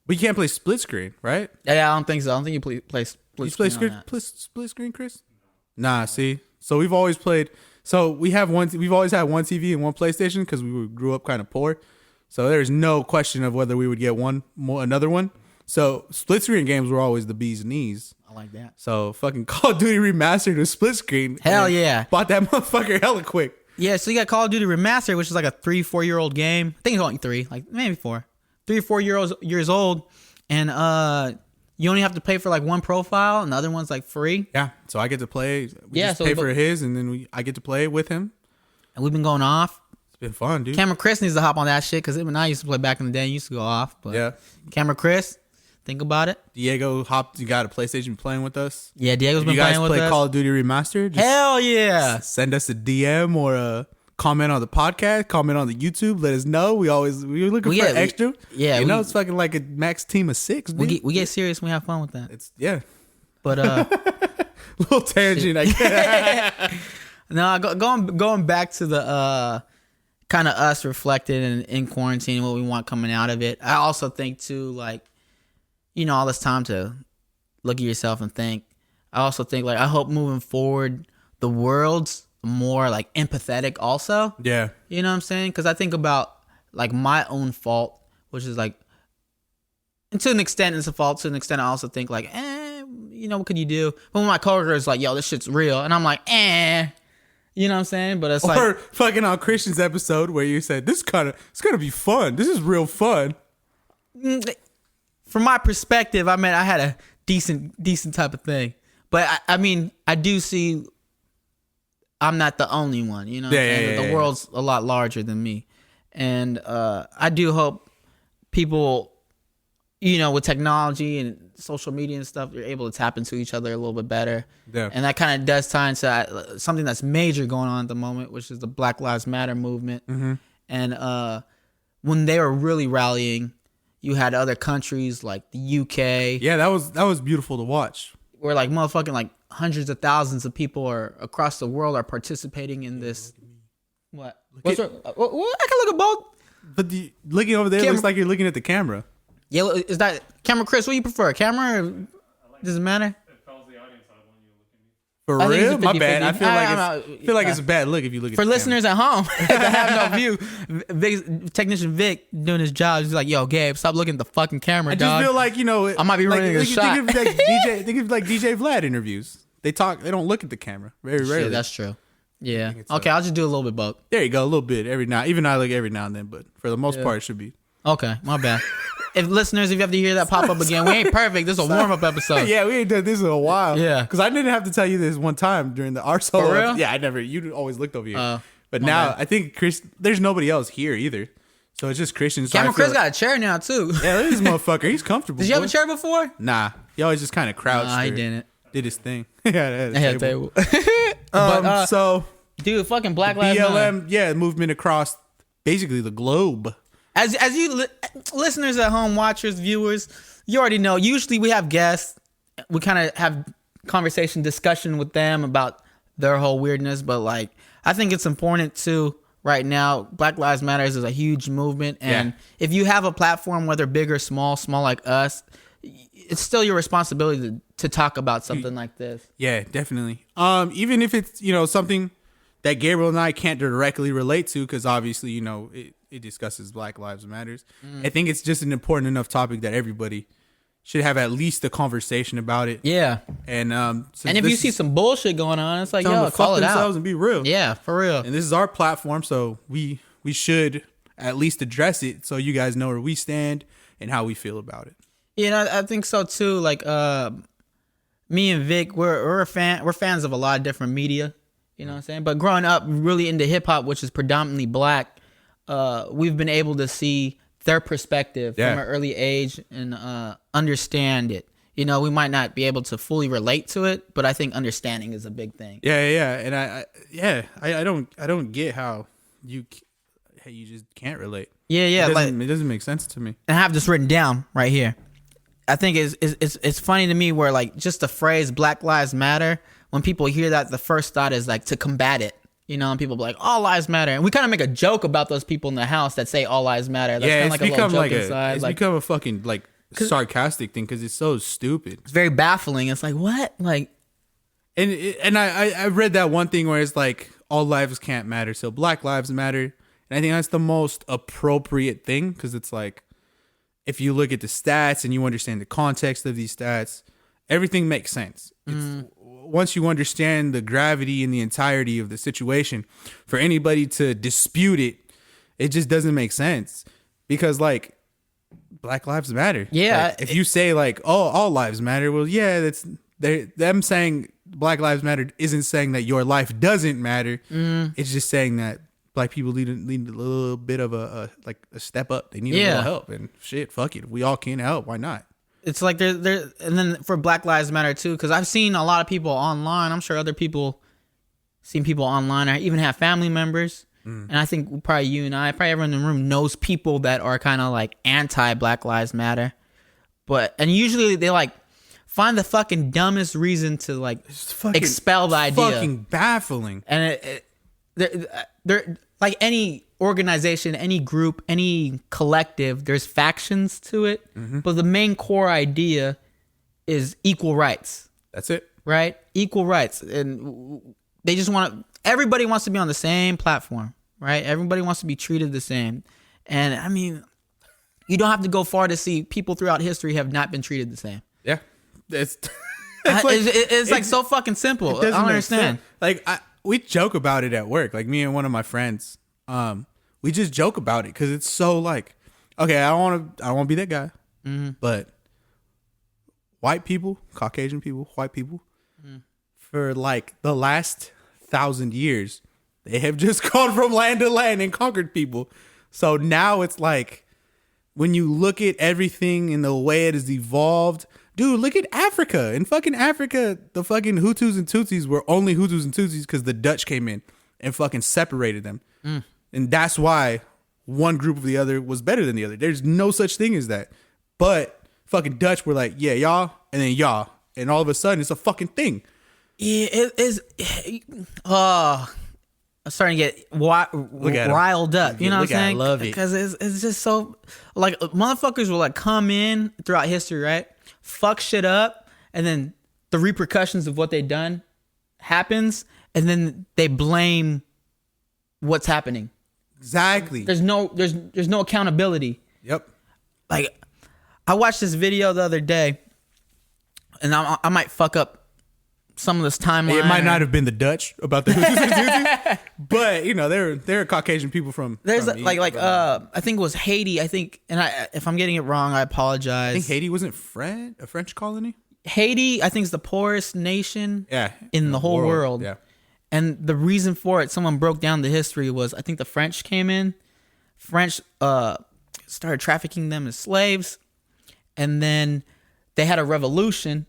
But you can't play split screen, right? Yeah, I don't think so. I don't think you play split screen. Split screen, Chris? Nah, see. So we've always played. So we've always had one TV and one PlayStation because we grew up kind of poor. So there's no question of whether we would get another one. So split screen games were always the bee's knees. I like that. So fucking Call of Duty Remastered was split screen. Hell yeah. Bought that motherfucker hella quick. Yeah, so you got Call of Duty Remastered, which is like a 3-4 year old game. I think it's only 3, like maybe 4. 3 or 4 years old. And you only have to pay for like one profile and the other one's like free. Yeah. So I get to play. We pay for his and then I get to play with him. And we've been going off. It's been fun, dude. Camera Chris needs to hop on that shit because even I used to play back in the day and used to go off. But yeah. Camera Chris, think about it. Diego you got a PlayStation playing with us. Yeah, Diego's been playing with us. You guys play Call of Duty Remastered? Hell yeah. Send us a DM or a comment on the podcast, comment on the YouTube, let us know. We're looking for extra. It's fucking like a max team of 6. We get serious and we have fun with that. But little tangent, I guess. No, going back to the kind of us reflecting in quarantine and what we want coming out of it. I also think too, like, all this time to look at yourself and think. I also think like I hope moving forward the world's more like empathetic also. Yeah. You know what I'm saying? Because I think about like my own fault, which is like, and to an extent it's a fault. To an extent I also think like, what could you do? But when my coworker is like, yo, this shit's real. And I'm like, you know what I'm saying? But it's or fucking on Christian's episode where you said, it's going to be fun. This is real fun. From my perspective, I mean, I had a decent type of thing. But I mean, I do see I'm not the only one, you know what I'm saying? The world's a lot larger than me. And I do hope people, with technology and social media and stuff, you're able to tap into each other a little bit better. Yeah. And that kind of does tie into something that's major going on at the moment, which is the Black Lives Matter movement. Mm-hmm. And when they were really rallying, you had other countries like the UK. Yeah, that was beautiful to watch. Where like motherfucking like hundreds of thousands of people across the world are participating in this. What? What's what? I can look at both. But looking over there looks like you're looking at the camera. Yeah, is that camera, Chris? What do you prefer, camera? Or does it matter? It tells the audience I want you to look at me. For I think real? it's a My 50-50. bad. I feel like I- it's a bad look if you look at For the listeners at home that have no view, Technician Vic doing his job. He's like, "Yo, Gabe, stop looking at the fucking camera, camera. I just dog." feel like, you know, I might be running a shot. Think of like DJ Vlad interviews. They don't look at the camera very rarely. Yeah, that's true. Yeah. it's Okay, I'll just do a little bit both. There you go, a little bit every now. Even I look every now and then, but for the most part, it should be. Okay, my bad. If listeners, if you have to hear that pop up again, we ain't perfect. This is a warm up episode. Yeah, we ain't done this in a while. Yeah. Because I didn't have to tell you this one time during our solo. For real? Yeah, I never. You always looked over here. But my now bad. I think there's nobody else here either. So it's just Christian. So Camera I feel Chris got a chair now too. yeah, look at this motherfucker. He's comfortable. Did you have boy. a chair before? Nah. He always just kind of crouched. Nah, he or didn't. Did his thing. Yeah, I had a table. But so dude, fucking Black Lives Matter. BLM, yeah, movement across basically the globe. As you listeners at home, watchers, viewers, you already know. Usually we have guests. We kind of have discussion with them about their whole weirdness. But like, I think it's important too. Right now, Black Lives Matter is a huge movement, and if you have a platform, whether big or small like us, it's still your responsibility to talk about something like this. Yeah, definitely. Even if it's, you know, something that Gabriel and I can't directly relate to, because obviously, you know, it discusses Black Lives Matters. I think it's just an important enough topic that everybody should have at least a conversation about it. Yeah. And If you see some bullshit going on, it's like, tell them yo, to call fuck it out. themselves and be real. Yeah, for real. And this is our platform, so we should at least address it so you guys know where we stand and how we feel about it. You know, I think so too. Like, me and Vic, we're fans of a lot of different media. You know what I'm saying? But growing up really into hip hop, which is predominantly black, we've been able to see their perspective from an early age and understand it. You know, we might not be able to fully relate to it, but I think understanding is a big thing. Yeah, and I don't get how you just can't relate. Yeah, it doesn't make sense to me. And I have this written down right here. I think it's funny to me where like just the phrase Black Lives Matter, when people hear that, the first thought is like to combat it. You know, and people be like, all lives matter. And we kind of make a joke about those people in the house that say all lives matter. That's kind of like a little joke inside. It's like, become a fucking like sarcastic thing because it's so stupid. it's very baffling. It's like, what? Like, And I read that one thing where it's like all lives can't matter, so Black Lives Matter. And I think that's the most appropriate thing because it's like if you look at the stats and you understand the context of these stats, everything makes sense. Once you understand the gravity and the entirety of the situation, for anybody to dispute it, it just doesn't make sense because like Black Lives Matter. Yeah. Like, if you say like, oh, all lives matter, well, yeah, that's them saying Black Lives Matter isn't saying that your life doesn't matter. It's just saying that Black people need a little bit of a step up. They need a little help, and shit, fuck it. If we all can help, why not? it's like there, and then for Black Lives Matter too, because I've seen a lot of people online. I'm sure other people seen people online. I even have family members, and I think probably you and I, probably everyone in the room knows people that are kind of like anti Black Lives Matter, and usually they like find the fucking dumbest reason to like expel the idea. Fucking baffling. And they're like any organization, any group, any collective, there's factions to it, but the main core idea is equal rights. That's it. Right? Equal rights. And they just everybody wants to be on the same platform, right? Everybody wants to be treated the same. And I mean, you don't have to go far to see people throughout history have not been treated the same. Yeah. It's like so fucking simple. I don't understand. Like we joke about it at work. Like me and one of my friends, we just joke about it because it's so like, okay, I don't want to be that guy, but white people, Caucasian people, white people, for like the last 1,000 years, they have just gone from land to land and conquered people. So now it's like when you look at everything and the way it has evolved. Dude, look at Africa. In fucking Africa, the fucking Hutus and Tutsis were only Hutus and Tutsis because the Dutch came in and fucking separated them. And that's why one group of the other was better than the other. There's no such thing as that. But fucking Dutch were like, yeah, y'all, and then y'all. And all of a sudden, it's a fucking thing. Yeah, it is. starting to get riled up. You know what I'm saying? I love it. Because it's just so, like, motherfuckers will like come in throughout history, right? Fuck shit up, and then the repercussions of what they done happens, and then they blame what's happening. Exactly. There's no accountability. Yep. Like, I watched this video the other day, and I might fuck up some of this timeline. It might not have been the Dutch about the Hutus, but you know they're Caucasian people from. There's from I think it was Haiti. I think, and if I'm getting it wrong, I apologize. I think Haiti wasn't a French colony. Haiti, I think, is the poorest nation in the whole world. Yeah. And the reason for it, someone broke down the history, was I think the French came in. French started trafficking them as slaves, and then they had a revolution,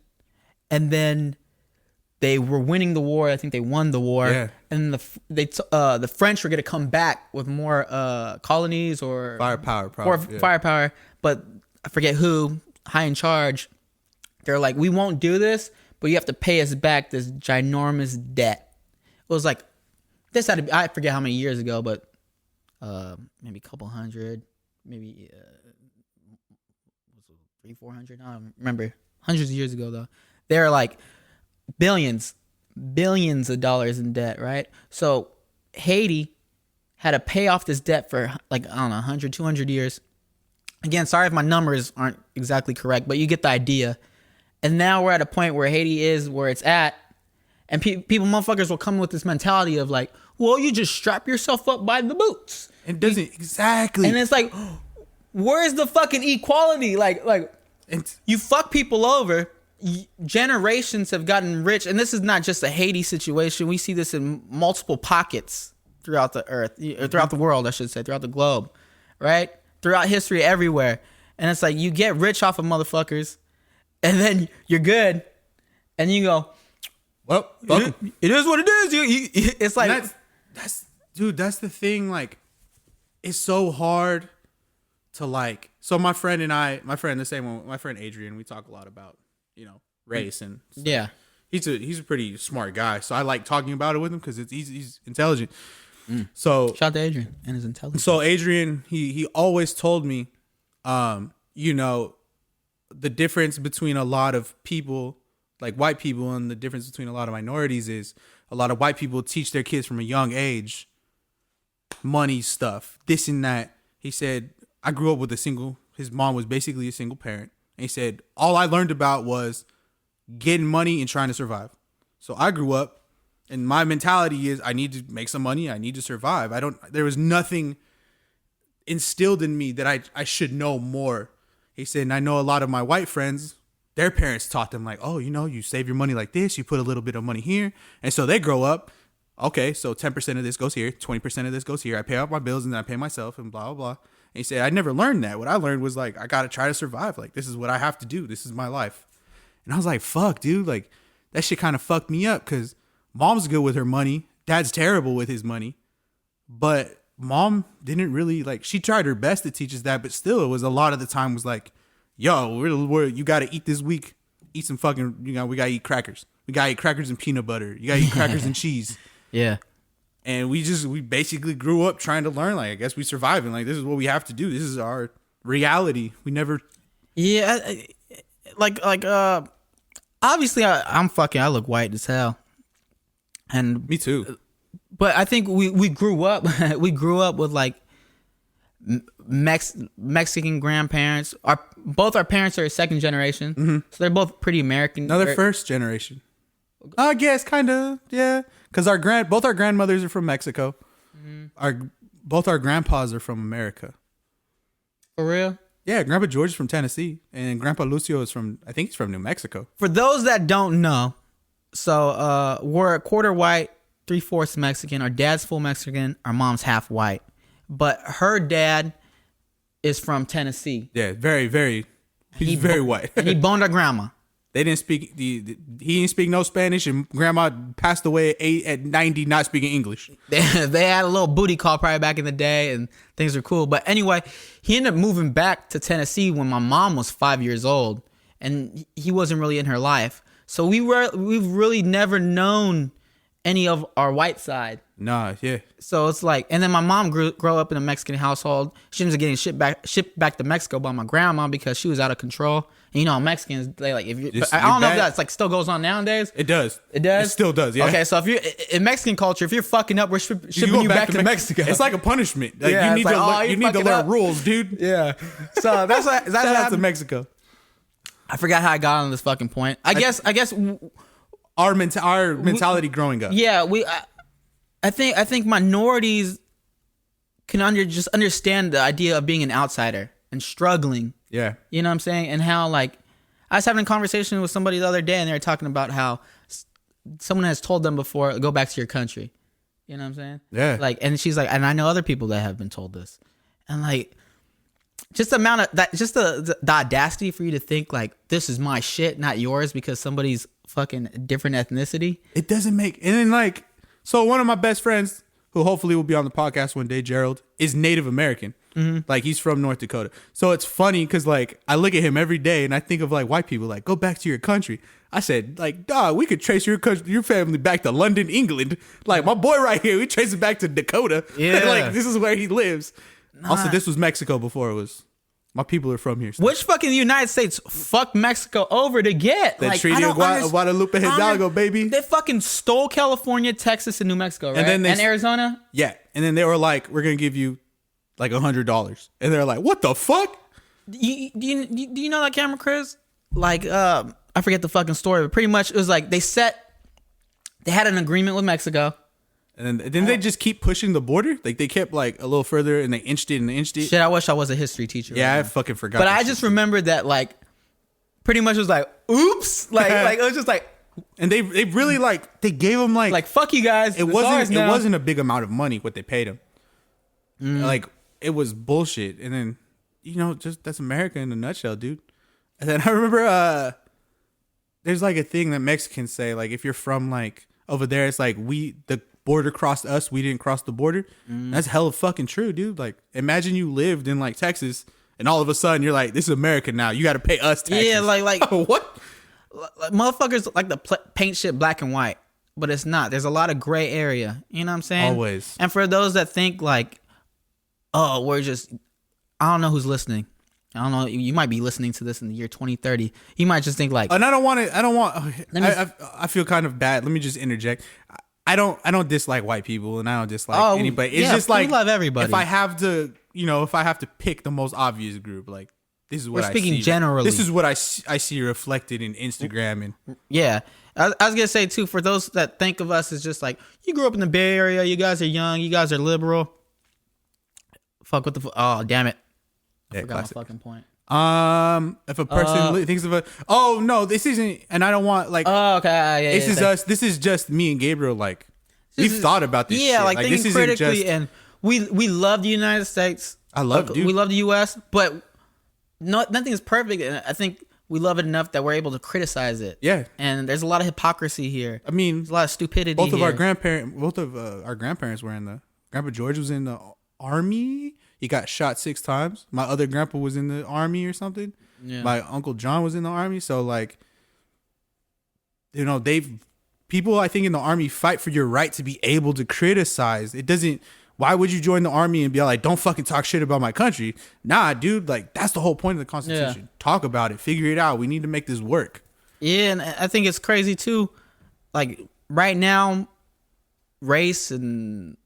and then they were winning the war. I think they won the war. Yeah. And the French were going to come back with more colonies or Firepower. Firepower. But I forget who, high in charge. They're like, we won't do this, but you have to pay us back this ginormous debt. It was like, this had to be, I forget how many years ago, but maybe a couple hundred, maybe 300-400. I don't remember. Hundreds of years ago, though. They're like, billions of dollars in debt, right? So Haiti had to pay off this debt for, like, I don't know, 100, 200 years. Again, sorry if my numbers aren't exactly correct, but you get the idea. And now we're at a point where Haiti is where it's at, and people, motherfuckers, will come with this mentality of like, well, you just strap yourself up by the boots. It doesn't exactly. And it's like, where's the fucking equality? Like you fuck people over. Generations have gotten rich, and this is not just a Haiti situation. We see this in multiple pockets throughout the earth, or throughout the world, I should say, throughout the globe, right? Throughout history, everywhere. And it's like, you get rich off of motherfuckers, and then you're good, and you go, well, it is what it is. It's like, that's the thing. Like, it's so hard to like. So my friend Adrian, we talk a lot about, you know, race and stuff. Yeah, he's a pretty smart guy, so I like talking about it with him because he's intelligent. So shout out to Adrian and his intelligence. So Adrian, he always told me, you know, the difference between a lot of people, like white people, and the difference between a lot of minorities is a lot of white people teach their kids from a young age money stuff, this and that. He said, I grew up with his mom was basically a single parent. And he said, all I learned about was getting money and trying to survive. So I grew up, and my mentality is I need to make some money. I need to survive. There was nothing instilled in me that I should know more. He said, and I know a lot of my white friends, their parents taught them like, oh, you know, you save your money like this. You put a little bit of money here. And so they grow up. Okay, so 10% of this goes here. 20% of this goes here. I pay off my bills and then I pay myself and blah, blah, blah. And he said, I never learned that. What I learned was like, I got to try to survive. Like, this is what I have to do. This is my life. And I was like, fuck, dude. Like, that shit kind of fucked me up because mom's good with her money. Dad's terrible with his money. But mom didn't really, like, she tried her best to teach us that. But still, it was a lot of the time was like, yo, you got to eat this week. Eat some fucking, you know, we got to eat crackers. We got to eat crackers and peanut butter. You got to eat crackers and cheese. Yeah. And we basically grew up trying to learn, like, I guess we surviving. Like, this is what we have to do. This is our reality. We never. Yeah. Obviously I look white as hell. And me too. But I think we grew up, with like Mexican grandparents. Both our parents are second generation. Mm-hmm. So they're both pretty American. No, they're first generation. I guess, kind of, yeah. Because both our grandmothers are from Mexico. Mm-hmm. Both our grandpas are from America. For real? Yeah, Grandpa George is from Tennessee, and Grandpa Lucio is from New Mexico. For those that don't know, so we're a quarter white, 3/4 Mexican. Our dad's full Mexican. Our mom's half white. But her dad is from Tennessee. Yeah, very, very. He's very white. And he boned our grandma. They didn't speak. He didn't speak no Spanish, and Grandma passed away at 90, not speaking English. They had a little booty call probably back in the day, and things are cool. But anyway, he ended up moving back to Tennessee when my mom was 5 years old, and he wasn't really in her life. So we've really never known any of our white side. Nah, yeah. So it's like, and then my mom grew up in a Mexican household. She was getting shipped back to Mexico by my grandma because she was out of control. And you know, Mexicans, they like, if you, I don't know if that's like still goes on nowadays. It does. It does? It still does, yeah. Okay, so if you're in Mexican culture, if you're fucking up, we're shipping you back to Mexico. It's like a punishment. Like, Yeah, you need it's to like, you need to learn up. rules, dude. Yeah. So that's what Shout out to happened. Mexico. I forgot how I got on this fucking point. I guess Our mentality growing up. yeah, I think minorities can just understand the idea of being an outsider and struggling. Yeah. You know what I'm saying? And how, like, I was having a conversation with somebody the other day, and they were talking about how someone has told them before, go back to your country. You know what I'm saying? Yeah. Like, and she's like, and I know other people that have been told this. And like, just the amount of that, just the audacity for you to think like, this is my shit, not yours, because somebody's fucking different ethnicity. It doesn't make, and then like, so one of my best friends, who hopefully will be on the podcast one day, Gerald, is Native American. Mm-hmm. Like, he's from North Dakota. So it's funny because like, I look at him every day and I think of like white people, like, go back to your country. I said, like, dog, we could trace your family back to London, England. Like, my boy right here, we trace it back to Dakota. Yeah. Like, this is where he lives. Also, this was Mexico before it was. My people are from here. So. Which fucking United States fucked Mexico over to get? The like, Treaty of Guadalupe Hidalgo, baby. They fucking stole California, Texas, and New Mexico, right? And then Arizona? Yeah. And then they were like, we're going to give you like $100. And they're like, what the fuck? Do you know that camera, Chris? Like, I forget the fucking story, but pretty much it was like they had an agreement with Mexico. And then didn't they just keep pushing the border? Like, they kept like a little further and they inched it and they inched it. Shit, I wish I was a history teacher. Yeah, right I now. fucking forgot. But I just remembered that like pretty much was like, oops. Like it was just like, and they really like, they gave them like fuck you guys. it wasn't a big amount of money what they paid them. Like, it was bullshit. And then, you know, just that's America in a nutshell, dude. And then I remember there's like a thing that Mexicans say, like, if you're from like over there, it's like the border crossed us, we didn't cross the border. That's hella fucking true, dude. Like, imagine you lived in like Texas and all of a sudden you're like, this is America now, you got to pay us taxes. Yeah, like what? Like, motherfuckers like to paint shit black and white, but it's not. There's a lot of gray area. You know what I'm saying? Always. And for those that think like, oh, I don't know who's listening. I don't know. You might be listening to this in the year 2030. You might just think like, and I feel kind of bad. Let me just interject. I don't dislike white people and I don't dislike anybody. It's just like, we love everybody. If I have to pick the most obvious group, like, this is what We're speaking generally. This is what I see reflected in Instagram and yeah. I was gonna say too, for those that think of us as just like, you grew up in the Bay Area, you guys are young, you guys are liberal. Fuck with oh damn it! I forgot classic. my fucking point. If a person thinks of this isn't, and I don't want like, okay, this is us. This is just me and Gabriel. Like, we've thought about this. Yeah, shit. like thinking this critically, just, and we love the United States. I love, dude. We love the U.S., but nothing is perfect, and I think we love it enough that we're able to criticize it. Yeah, and there's a lot of hypocrisy here. I mean, there's a lot of stupidity. Both of our grandparents were in the. Grandpa George was in the army. He got shot 6 times. My other grandpa was in the army or something. Yeah. My Uncle John was in the army. So like, you know, people I think in the army fight for your right to be able to criticize. It doesn't. Why would you join the army and be like, don't fucking talk shit about my country? Nah, dude. Like, that's the whole point of the Constitution. Yeah. Talk about it. Figure it out. We need to make this work. Yeah, and I think it's crazy too. Like right now, race and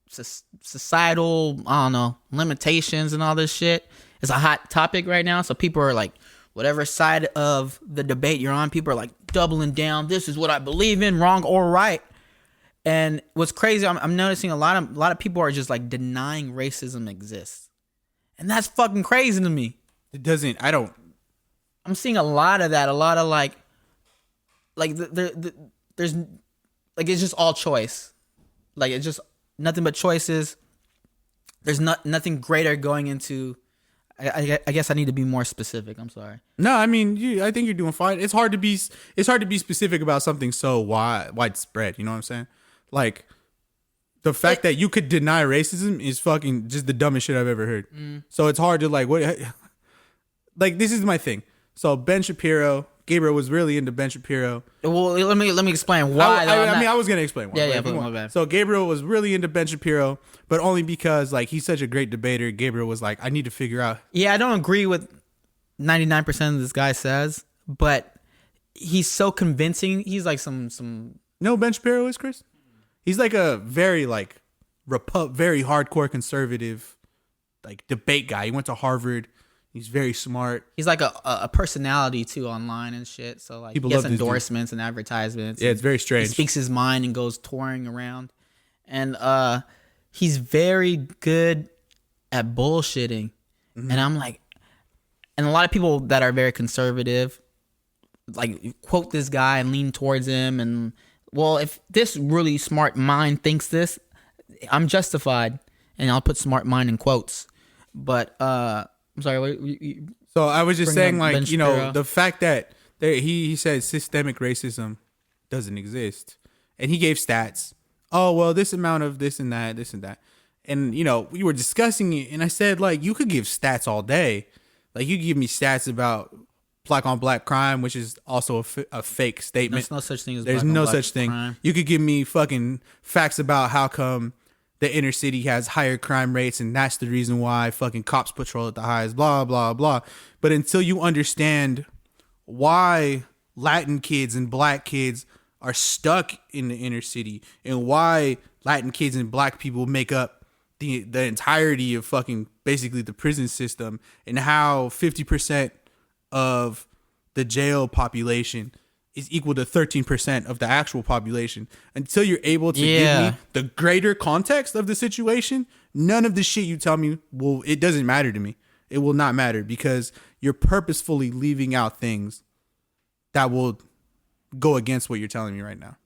societal, I don't know, limitations and all this shit is a hot topic right now. So people are like, whatever side of the debate you're on, people are like doubling down. This is what I believe in, wrong or right. And what's crazy, I'm noticing a lot of people are just like denying racism exists, and that's fucking crazy to me. It doesn't. I'm seeing a lot of that. A lot of like there's like, it's just all choice. Like, it's just nothing but choices. There's nothing greater going into. I guess I need to be more specific. I'm sorry. No, I mean, I think you're doing fine. It's hard to be specific about something so widespread. You know what I'm saying? Like, the fact that you could deny racism is fucking just the dumbest shit I've ever heard. So it's hard to like, what, like, this is my thing. So Ben Shapiro, Gabriel was really into Ben Shapiro. Well, let me explain why. I was gonna explain why. Yeah, my bad. So Gabriel was really into Ben Shapiro, but only because like he's such a great debater. Gabriel was like, I need to figure out. Yeah, I don't agree with 99% of this guy says, but he's so convincing. He's like some. No, Ben Shapiro is, Chris. He's like a very like very hardcore conservative like debate guy. He went to Harvard. He's very smart. He's like a personality too online and shit. So like People he gets love this dude. endorsements and advertisements. Yeah, it's very strange. He speaks his mind and goes touring around. And he's very good at bullshitting. Mm-hmm. And I'm like, and a lot of people that are very conservative like quote this guy and lean towards him. And well, if this really smart mind thinks this, I'm justified. And I'll put smart mind in quotes. But I'm sorry. So I was just saying, like, Ben you know, Shapiro. the fact that he said systemic racism doesn't exist, and he gave stats. Oh well, this amount of this and that, and you know, we were discussing it, and I said like, you could give stats all day, like you could give me stats about black on black crime, which is also a fake statement. There's no such thing as there's black on no black such thing. crime. You could give me fucking facts about how come the inner city has higher crime rates, and that's the reason why fucking cops patrol at the highest, blah, blah, blah. But until you understand why Latin kids and black kids are stuck in the inner city, and why Latin kids and black people make up the entirety of fucking basically the prison system, and how 50% of the jail population is equal to 13% of the actual population. Until you're able to give me the greater context of the situation, none of the shit you tell me it doesn't matter to me. It will not matter, because you're purposefully leaving out things that will go against what you're telling me right now.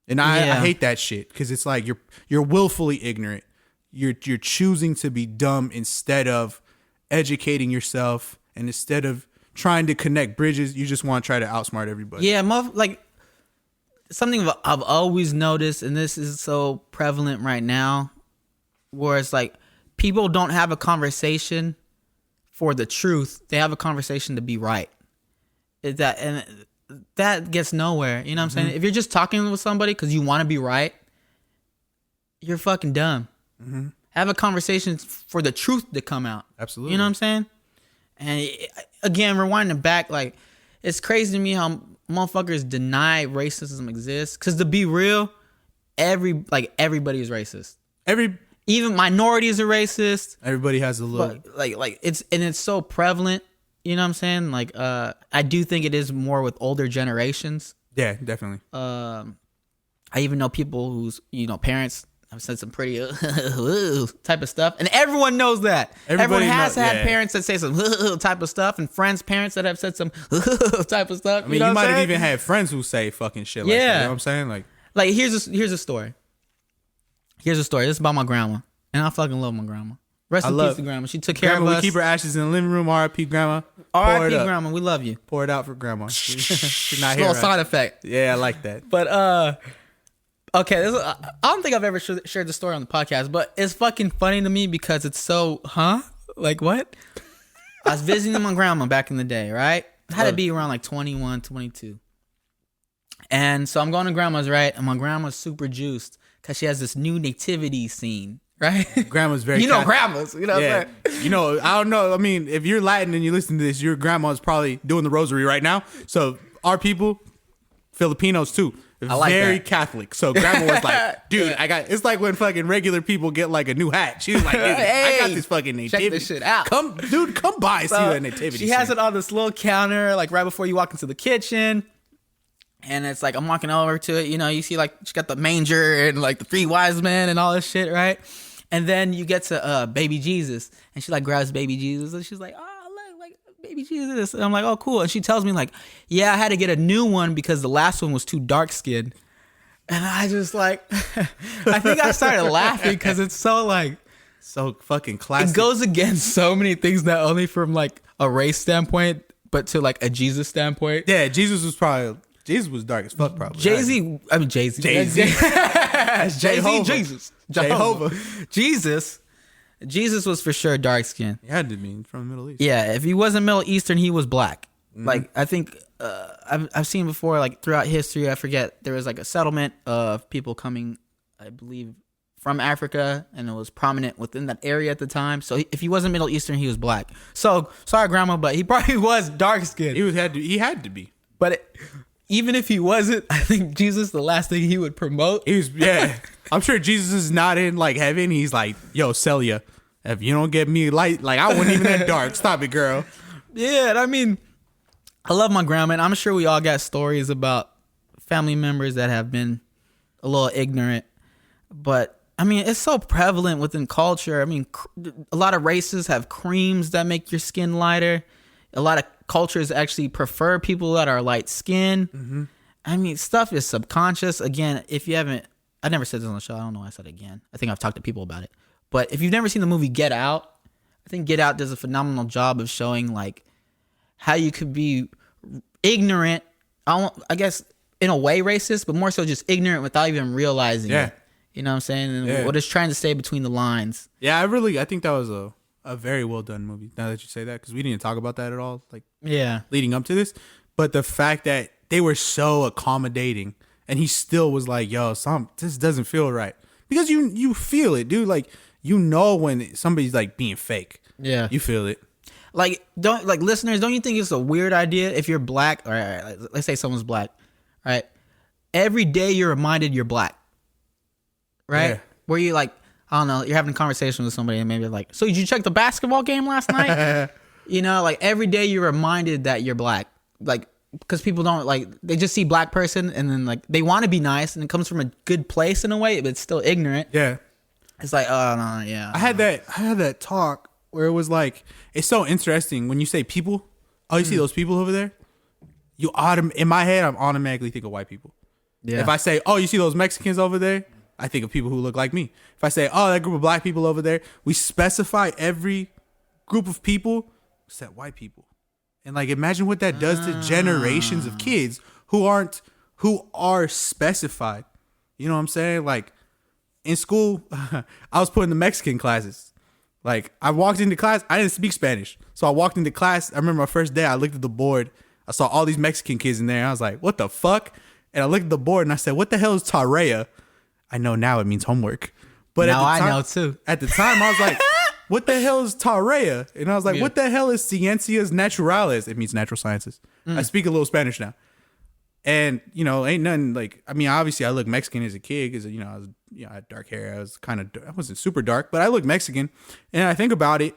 And I hate that shit, because it's like you're willfully ignorant. You're choosing to be dumb instead of educating yourself, and instead of trying to connect bridges, you just want to try to outsmart everybody. Yeah, like something I've always noticed, and this is so prevalent right now, where it's like people don't have a conversation for the truth; they have a conversation to be right. That gets nowhere. You know what I'm saying? If you're just talking with somebody because you want to be right, you're fucking dumb. Mm-hmm. Have a conversation for the truth to come out. Absolutely. You know what I'm saying? And again, rewinding back, like, it's crazy to me how motherfuckers deny racism exists. Because to be real, everybody is racist. Even minorities are racist. Everybody has a little. But like it's so prevalent. You know what I'm saying? Like, I do think it is more with older generations. Yeah, definitely. I even know people whose parents have said some pretty type of stuff, and everyone knows that. Everyone has had parents that say some type of stuff, and friends' parents that have said some type of stuff. I mean, you might have even had friends who say fucking shit like that. You know what I'm saying? Like here's a story. Here's a story. This is about my grandma, and I fucking love my grandma. Rest in peace to grandma. She took care of us. We keep her ashes in the living room. R.I.P. grandma. R.I.P. grandma. We love you. Pour it out for grandma. She's not here. Little side effect. Yeah, I like that. But okay, I don't think I've ever shared the story on the podcast, but it's fucking funny to me because it's so, like what? I was visiting my grandma back in the day, right? I had to be around like 21, 22. And so I'm going to grandma's, right? And my grandma's super juiced because she has this new nativity scene, right? Grandma's very grandmas, what I'm saying? I don't know. I mean, if you're Latin and you listen to this, your grandma's probably doing the rosary right now. So our people, Filipinos too. I like very that. Catholic. So grandma was like, dude, it's like when fucking regular people get like a new hat. She was like, dude, I got this fucking nativity. Check this shit out. Come by and see that nativity. She has it on this little counter, like right before you walk into the kitchen. And it's like, I'm walking over to it, you see like she got the manger and like the 3 wise men and all this shit, right? And then you get to baby Jesus, and she like grabs baby Jesus, and she's like, oh, look, like baby Jesus. And I'm like, oh, cool. And she tells me like, yeah, I had to get a new one because the last one was too dark skinned. And I just like, I think I started laughing because it's so like, so fucking classic. It goes against so many things, not only from like a race standpoint, but to like a Jesus standpoint. Yeah, Jesus was dark as fuck, probably. Jay-Z. Jehovah. Jesus was for sure dark skinned. He had to be from the Middle East. Yeah, if he wasn't Middle Eastern, he was black. Mm-hmm. Like, I think I've seen before, like throughout history, I forget, there was like a settlement of people coming, I believe, from Africa, and it was prominent within that area at the time. So if he wasn't Middle Eastern, he was black. So sorry, grandma, but he probably was dark skinned. He had to be. But even if he wasn't, I think Jesus, the last thing he would promote. I'm sure Jesus is not in like heaven. He's like, yo, Celia, if you don't get me light, like I wasn't even that dark. Stop it, girl. Yeah, and I mean, I love my grandma, and I'm sure we all got stories about family members that have been a little ignorant. But I mean, it's so prevalent within culture. I mean, a lot of races have creams that make your skin lighter. A lot of cultures actually prefer people that are light skinned. Mm-hmm. I mean, stuff is subconscious. Again, if you haven't, I never said this on the show. I don't know why I said it again. I think I've talked to people about it. But if you've never seen the movie Get Out, I think Get Out does a phenomenal job of showing like how you could be ignorant. I guess in a way racist, but more so just ignorant without even realizing it. You know what I'm saying? And what it's trying to say between the lines. Yeah, I think that was a very well done movie. Now that you say that, because we didn't talk about that at all, like leading up to this. But the fact that they were so accommodating, and he still was like, "Yo, this doesn't feel right," because you feel it, dude. Like you know when somebody's like being fake. Yeah, you feel it. Like listeners, don't you think it's a weird idea if you're black, or let's say someone's black, right? Every day you're reminded you're black. Right? Yeah. Where you like, I don't know, you're having a conversation with somebody and maybe like, so did you check the basketball game last night? You know, like every day you're reminded that you're black. Like, because people don't like, they just see black person and then like, they want to be nice and it comes from a good place in a way, but it's still ignorant. Yeah. It's like, oh, no, yeah. I had that talk where it was like, it's so interesting when you say people, oh, you see those people over there? In my head, I'm automatically think of white people. Yeah. If I say, oh, you see those Mexicans over there? I think of people who look like me. If I say, oh, that group of black people over there, we specify every group of people except white people. And like, imagine what that does to generations of kids who are specified. You know what I'm saying? Like in school, I was put in the Mexican classes. Like I walked into class, I didn't speak Spanish. So I walked into class. I remember my first day, I looked at the board. I saw all these Mexican kids in there. And I was like, what the fuck? And I looked at the board and I said, what the hell is tarea? I know now it means homework. But now I know too. At the time, I was like, what the hell is tarea? And I was like, what the hell is ciencias naturales? It means natural sciences. I speak a little Spanish now. And, you know, ain't nothing like, I mean, obviously I look Mexican as a kid because, you know, I had dark hair. I wasn't super dark, but I look Mexican. And I think about it.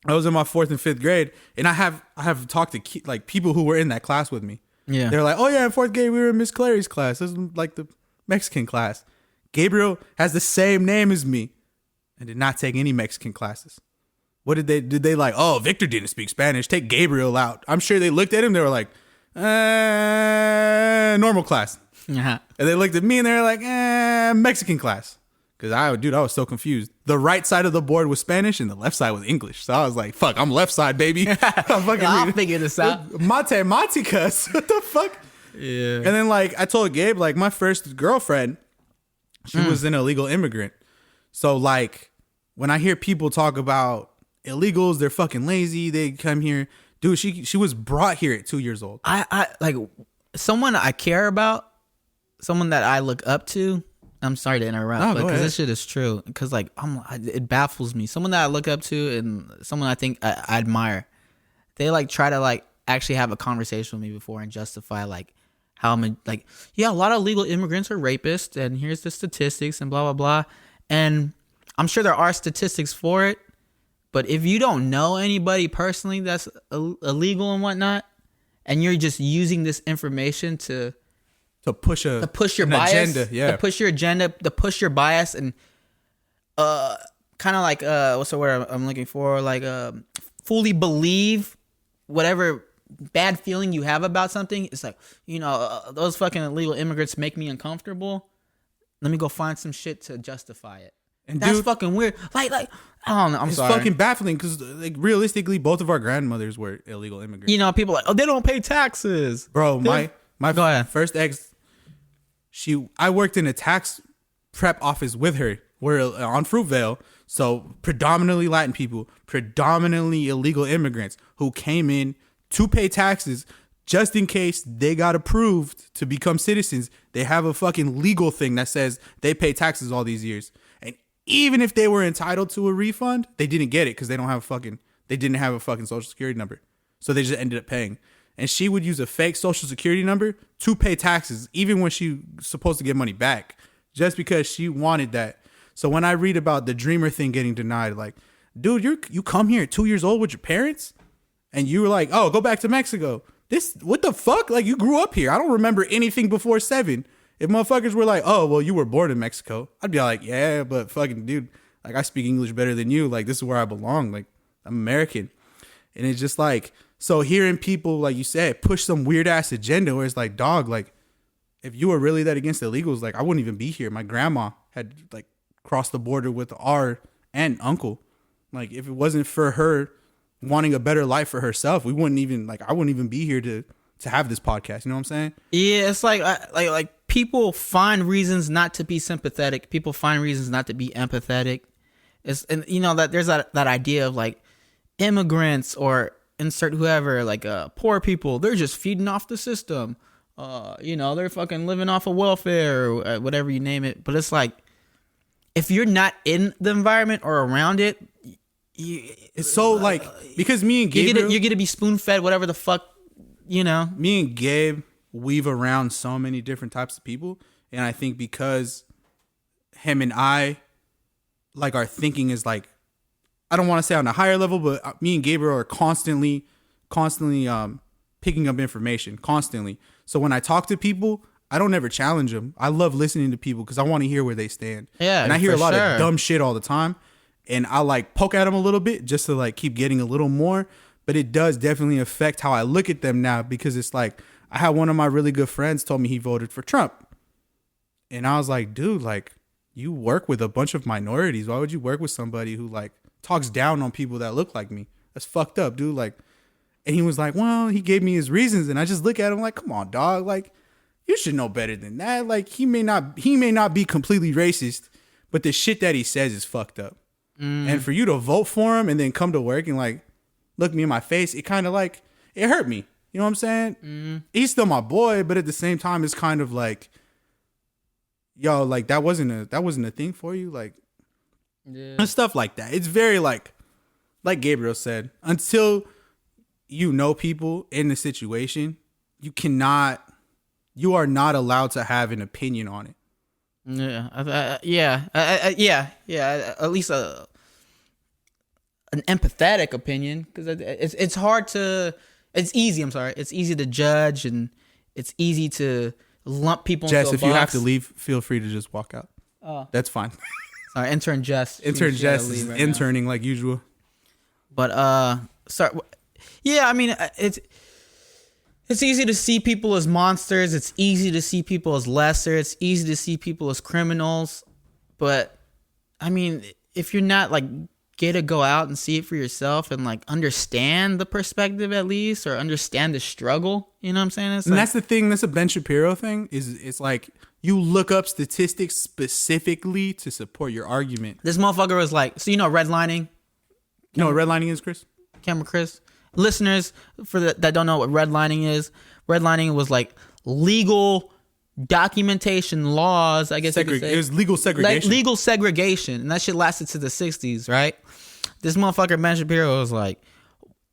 I was in my 4th and 5th grade and I have talked to like people who were in that class with me. Yeah. They're like, oh yeah, in 4th grade, we were in Miss Clary's class. This is like the Mexican class. Gabriel has the same name as me and did not take any Mexican classes. What did they like? Oh, Victor didn't speak Spanish. Take Gabriel out. I'm sure they looked at him. They were like, normal class. Uh-huh. And they looked at me and they were like, Mexican class. Because I was so confused. The right side of the board was Spanish and the left side was English. So I was like, fuck, I'm left side, baby. I'll figure this out. Matemáticas. What the fuck? Yeah. And then like I told Gabe, like my first girlfriend, she was an illegal immigrant. So like when I hear people talk about illegals, they're fucking lazy. They come here. Dude, she was brought here at 2 years old. I like someone I care about, someone that I look up to. I'm sorry to interrupt, because this shit is true. Because like it baffles me. Someone that I look up to and someone I think I admire, they like try to like actually have a conversation with me before and justify like how I'm like, yeah, a lot of illegal immigrants are rapists, and here's the statistics and blah blah blah. And I'm sure there are statistics for it, but if you don't know anybody personally that's illegal and whatnot, and you're just using this information to push your bias, agenda, to push your agenda, to push your bias, and kind of like what's the word I'm looking for? Like fully believe whatever bad feeling you have about something. It's like, you know, those fucking illegal immigrants make me uncomfortable. Let me go find some shit to justify it. And that's fucking weird. Like I don't know. I'm sorry. It's fucking baffling because like realistically, both of our grandmothers were illegal immigrants. You know, people are like, oh, they don't pay taxes, bro. My first ex, I worked in a tax prep office with her. We're on Fruitvale, so predominantly Latin people, predominantly illegal immigrants who came in to pay taxes just in case they got approved to become citizens, they have a fucking legal thing that says they pay taxes all these years. And even if they were entitled to a refund, they didn't get it because they didn't have a fucking social security number. So they just ended up paying. And she would use a fake social security number to pay taxes, even when she was supposed to get money back, just because she wanted that. So when I read about the Dreamer thing getting denied, like, dude, you come here at 2 years old with your parents and you were like, oh, go back to Mexico. What the fuck? Like, you grew up here. I don't remember anything before 7. If motherfuckers were like, oh, well, you were born in Mexico, I'd be like, yeah, but fucking dude, like, I speak English better than you. Like, this is where I belong. Like, I'm American. And it's just like, so hearing people, like you said, push some weird ass agenda where it's like, dog, like, if you were really that against illegals, like, I wouldn't even be here. My grandma had like crossed the border with our aunt and uncle. Like, if it wasn't for her wanting a better life for herself, I wouldn't even be here to have this podcast. You know what I'm saying? Yeah, it's like people find reasons not to be sympathetic. People find reasons not to be empathetic. And you know that there's that idea of like immigrants or insert whoever, like poor people, they're just feeding off the system. You know, they're fucking living off of welfare or whatever you name it. But it's like, if you're not in the environment or around it, it's so like, because me and Gabe, you're gonna be spoon fed whatever the fuck, you know. Me and Gabe weave around so many different types of people, and I think because him and I, like, our thinking is like, I don't want to say on a higher level, but me and Gabriel are constantly picking up information constantly. So when I talk to people, I don't ever challenge them. I love listening to people because I want to hear where they stand. Yeah, and I hear a lot of dumb shit all the time, and I like poke at them a little bit just to like keep getting a little more. But it does definitely affect how I look at them now, because it's like, I had one of my really good friends told me he voted for Trump, and I was like, dude, like, you work with a bunch of minorities. Why would you work with somebody who like talks down on people that look like me? That's fucked up, dude. Like, and he was like, well, he gave me his reasons, and I just look at him like, come on, dog. Like, you should know better than that. Like, he may not be completely racist, but the shit that he says is fucked up. And for you to vote for him and then come to work and like look me in my face, it kind of like, it hurt me. You know what I'm saying? He's still my boy, but at the same time, it's kind of like, yo, like, that wasn't a thing for you, like, yeah, and stuff like that. It's very like Gabriel said, until you know people in the situation, you are not allowed to have an opinion on it. Yeah, at least an empathetic opinion, because it's hard to, it's easy to judge, and it's easy to lump people into a box. Jess, if you have to leave, feel free to just walk out. Oh, that's fine. Sorry, intern Jess is right interning now, like usual. But sorry, yeah, I mean, it's easy to see people as monsters. It's easy to see people as lesser. It's easy to see people as criminals. But I mean, if you're not like, get to go out and see it for yourself and like understand the perspective at least, or understand the struggle, you know what I'm saying? And that's the thing. That's a Ben Shapiro thing. It's like, you look up statistics specifically to support your argument. This motherfucker was like, so you know redlining? You know what redlining is, Chris? Camera Chris. Listeners that don't know what redlining is, redlining was like legal documentation laws, I guess you could say. It was legal segregation. Like legal segregation. And that shit lasted to the 60s, right? This motherfucker, Ben Shapiro, was like,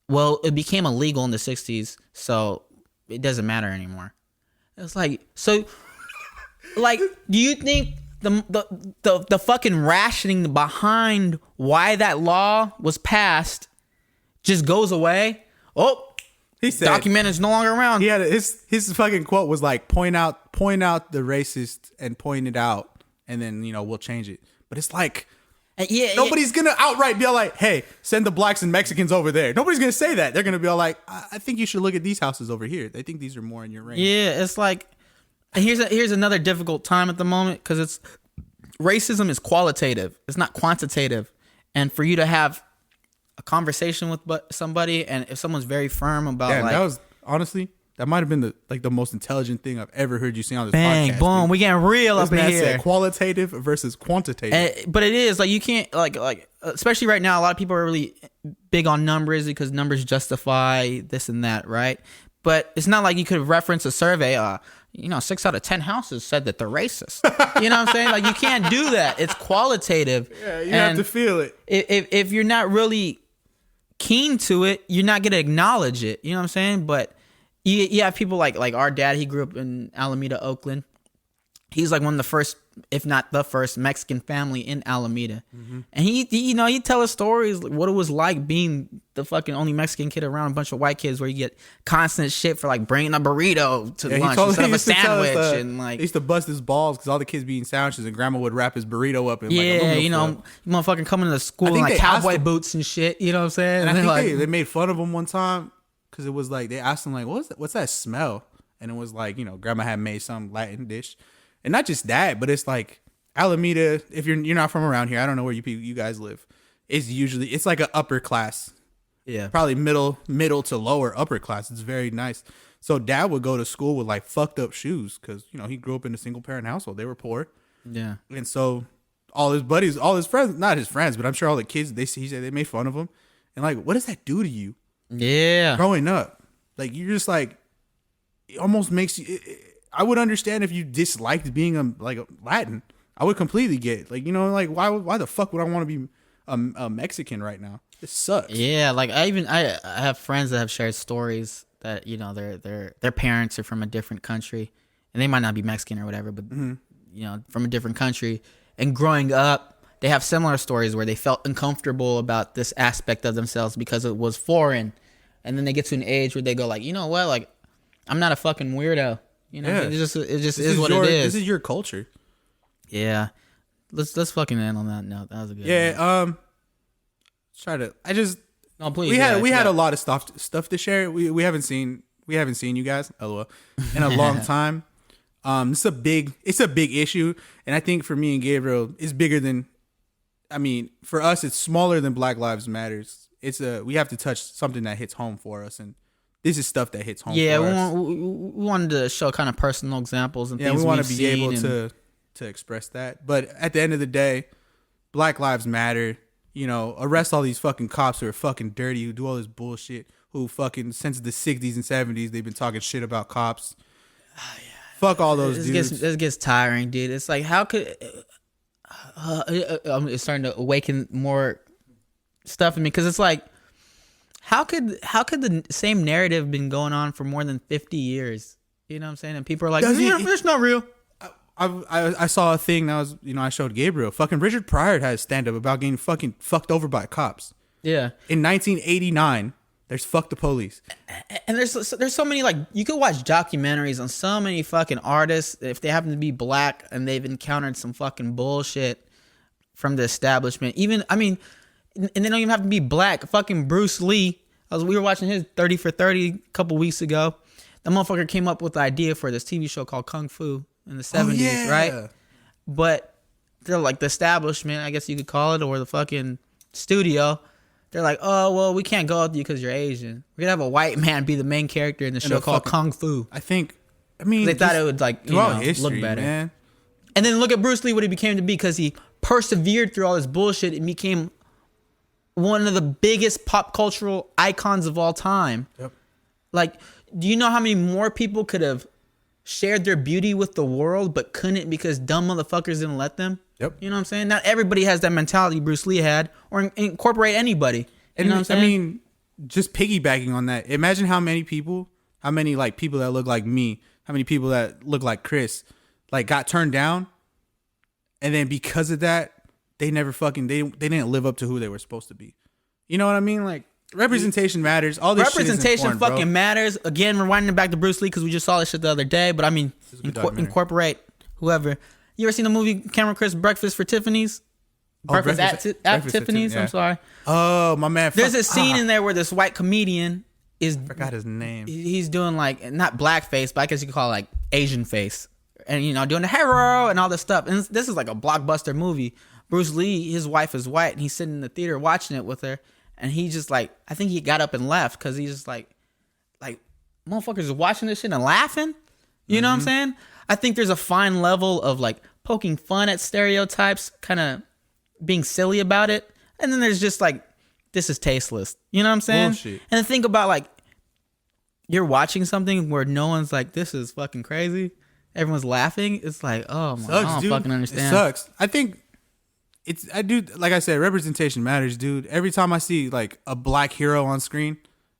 well, it became illegal in the 60s, so it doesn't matter anymore. It's like, so, like, do you think the fucking rationing behind why that law was passed just goes away? Oh, he said document is no longer around. He had his fucking quote was like, point out the racist and point it out, and then, you know, we'll change it. But it's like, nobody's gonna outright be all like, hey, send the blacks and Mexicans over there. Nobody's gonna say that. They're gonna be all like, I think you should look at these houses over here. I think these are more in your range. Yeah, it's like, and here's another difficult time at the moment, because it's racism is qualitative. It's not quantitative. And for you to have a conversation with somebody, and if someone's very firm about, like, that was honestly, that might have been the most intelligent thing I've ever heard you say on this bang, podcast. Boom, we getting real up in here. Said qualitative versus quantitative. But it is like, you can't like especially right now, a lot of people are really big on numbers because numbers justify this and that, right? but it's not like you could reference a survey. 6 out of 10 houses said that they're racist. You know what I'm saying? Like, you can't do that. It's qualitative. Yeah, you have to feel it. If you're not really keen to it, you're not gonna acknowledge it. You know what I'm saying? But you have people like our dad. He grew up in Alameda, Oakland. He's like one of the first, if not the first, Mexican family in Alameda. Mm-hmm. And he tell us stories like what it was like being the fucking only Mexican kid around a bunch of white kids, where you get constant shit for like bringing a burrito to lunch instead of a sandwich. And like, he used to bust his balls because all the kids be eating sandwiches and grandma would wrap his burrito up in like aluminum foil. Motherfucking coming to school in like cowboy boots and shit. You know what I'm saying? And I think they made fun of him one time because it was like, they asked him like, what's that smell? And it was like, grandma had made some Latin dish. And not just that, but it's like Alameda. If you're not from around here, I don't know where you guys live. It's like an upper class, probably middle to lower upper class. It's very nice. So dad would go to school with like fucked up shoes because he grew up in a single parent household. They were poor, and so all his buddies, all his friends, not his friends, but I'm sure all the kids he said they made fun of him. And like, what does that do to you? Yeah, growing up, like you're just like, it almost makes you. I would understand if you disliked being a Latin. I would completely get like why the fuck would I want to be a Mexican right now? It sucks. Yeah, like I have friends that have shared stories that their parents are from a different country, and they might not be Mexican or whatever, but from a different country, and growing up they have similar stories where they felt uncomfortable about this aspect of themselves because it was foreign, and then they get to an age where they go like, like I'm not a fucking weirdo. It just is what it is. This is your culture. Yeah. Let's fucking end on that note. That was a good note. No, please. We had a lot of stuff to share. We haven't seen you guys, LOL, in a long time. It's a big issue, and I think for me and Gabriel, it's bigger than. I mean, for us, it's smaller than Black Lives Matters. We have to touch something that hits home for us, and this is stuff that hits home. Yeah, for us. we wanted to show kind of personal examples and things. Yeah, we want to be able to express that. But at the end of the day, Black Lives Matter. Arrest all these fucking cops who are fucking dirty, who do all this bullshit, who fucking since the 60s and 70s they've been talking shit about cops. Fuck all those dudes. This gets tiring, dude. It's like, how could it's starting to awaken more stuff in me, because it's like, how could the same narrative been going on for more than 50 years? You know what I'm saying? And people are like, it's not real. I saw a thing that was, I showed Gabriel. Fucking Richard Pryor had a stand-up about getting fucking fucked over by cops. Yeah. In 1989, there's Fuck the Police. And there's so many, like, you could watch documentaries on so many fucking artists, if they happen to be black and they've encountered some fucking bullshit from the establishment. Even, I mean, and they don't even have to be black. Fucking Bruce Lee. We were watching his 30 for 30 a couple weeks ago. The motherfucker came up with the idea for this TV show called Kung Fu in the 70s, right? But they're like, the establishment, I guess you could call it, or the fucking studio, they're like, oh, well, we can't go with you because you're Asian. We're gonna have a white man be the main character in the show called Kung Fu. I mean, they thought it would, like, history, look better, man. And then look at Bruce Lee, what he became to be, because he persevered through all this bullshit and became one of the biggest pop cultural icons of all time. Yep. Like, do you know how many more people could have shared their beauty with the world but couldn't because dumb motherfuckers didn't let them? Yep. You know what I'm saying? Not everybody has that mentality Bruce Lee had, or incorporate anybody. You know what I'm saying? I mean, just piggybacking on that, imagine how many like people that look like me, how many people that look like Chris, like, got turned down, and then because of that, they never fucking they didn't live up to who they were supposed to be. You know what I mean? Like, representation matters. All this representation shit is important, fucking matters. Again, rewinding back to Bruce Lee because we just saw this shit the other day. But I mean, incorporate whoever. You ever seen the movie Cameron Chris Breakfast for Tiffany's? Breakfast at Tiffany's. Yeah. I'm sorry. Oh, my man. There's a scene in there where this white comedian I forgot his name. He's doing, like, not blackface, but I guess you could call it like Asian face, and doing the hero and all this stuff. And this is like a blockbuster movie. Bruce Lee, his wife is white, and he's sitting in the theater watching it with her. And he just, like, I think he got up and left because he's just like motherfuckers are watching this shit and laughing. You know what I'm saying? I think there's a fine level of, like, poking fun at stereotypes, kind of being silly about it. And then there's just, like, this is tasteless. You know what I'm saying? Bullshit. And then think about, like, you're watching something where no one's like, this is fucking crazy. Everyone's laughing. It's like, oh my, I don't fucking understand. It sucks. I think I do, like I said, representation matters, dude. Every time I see like a black hero on screen,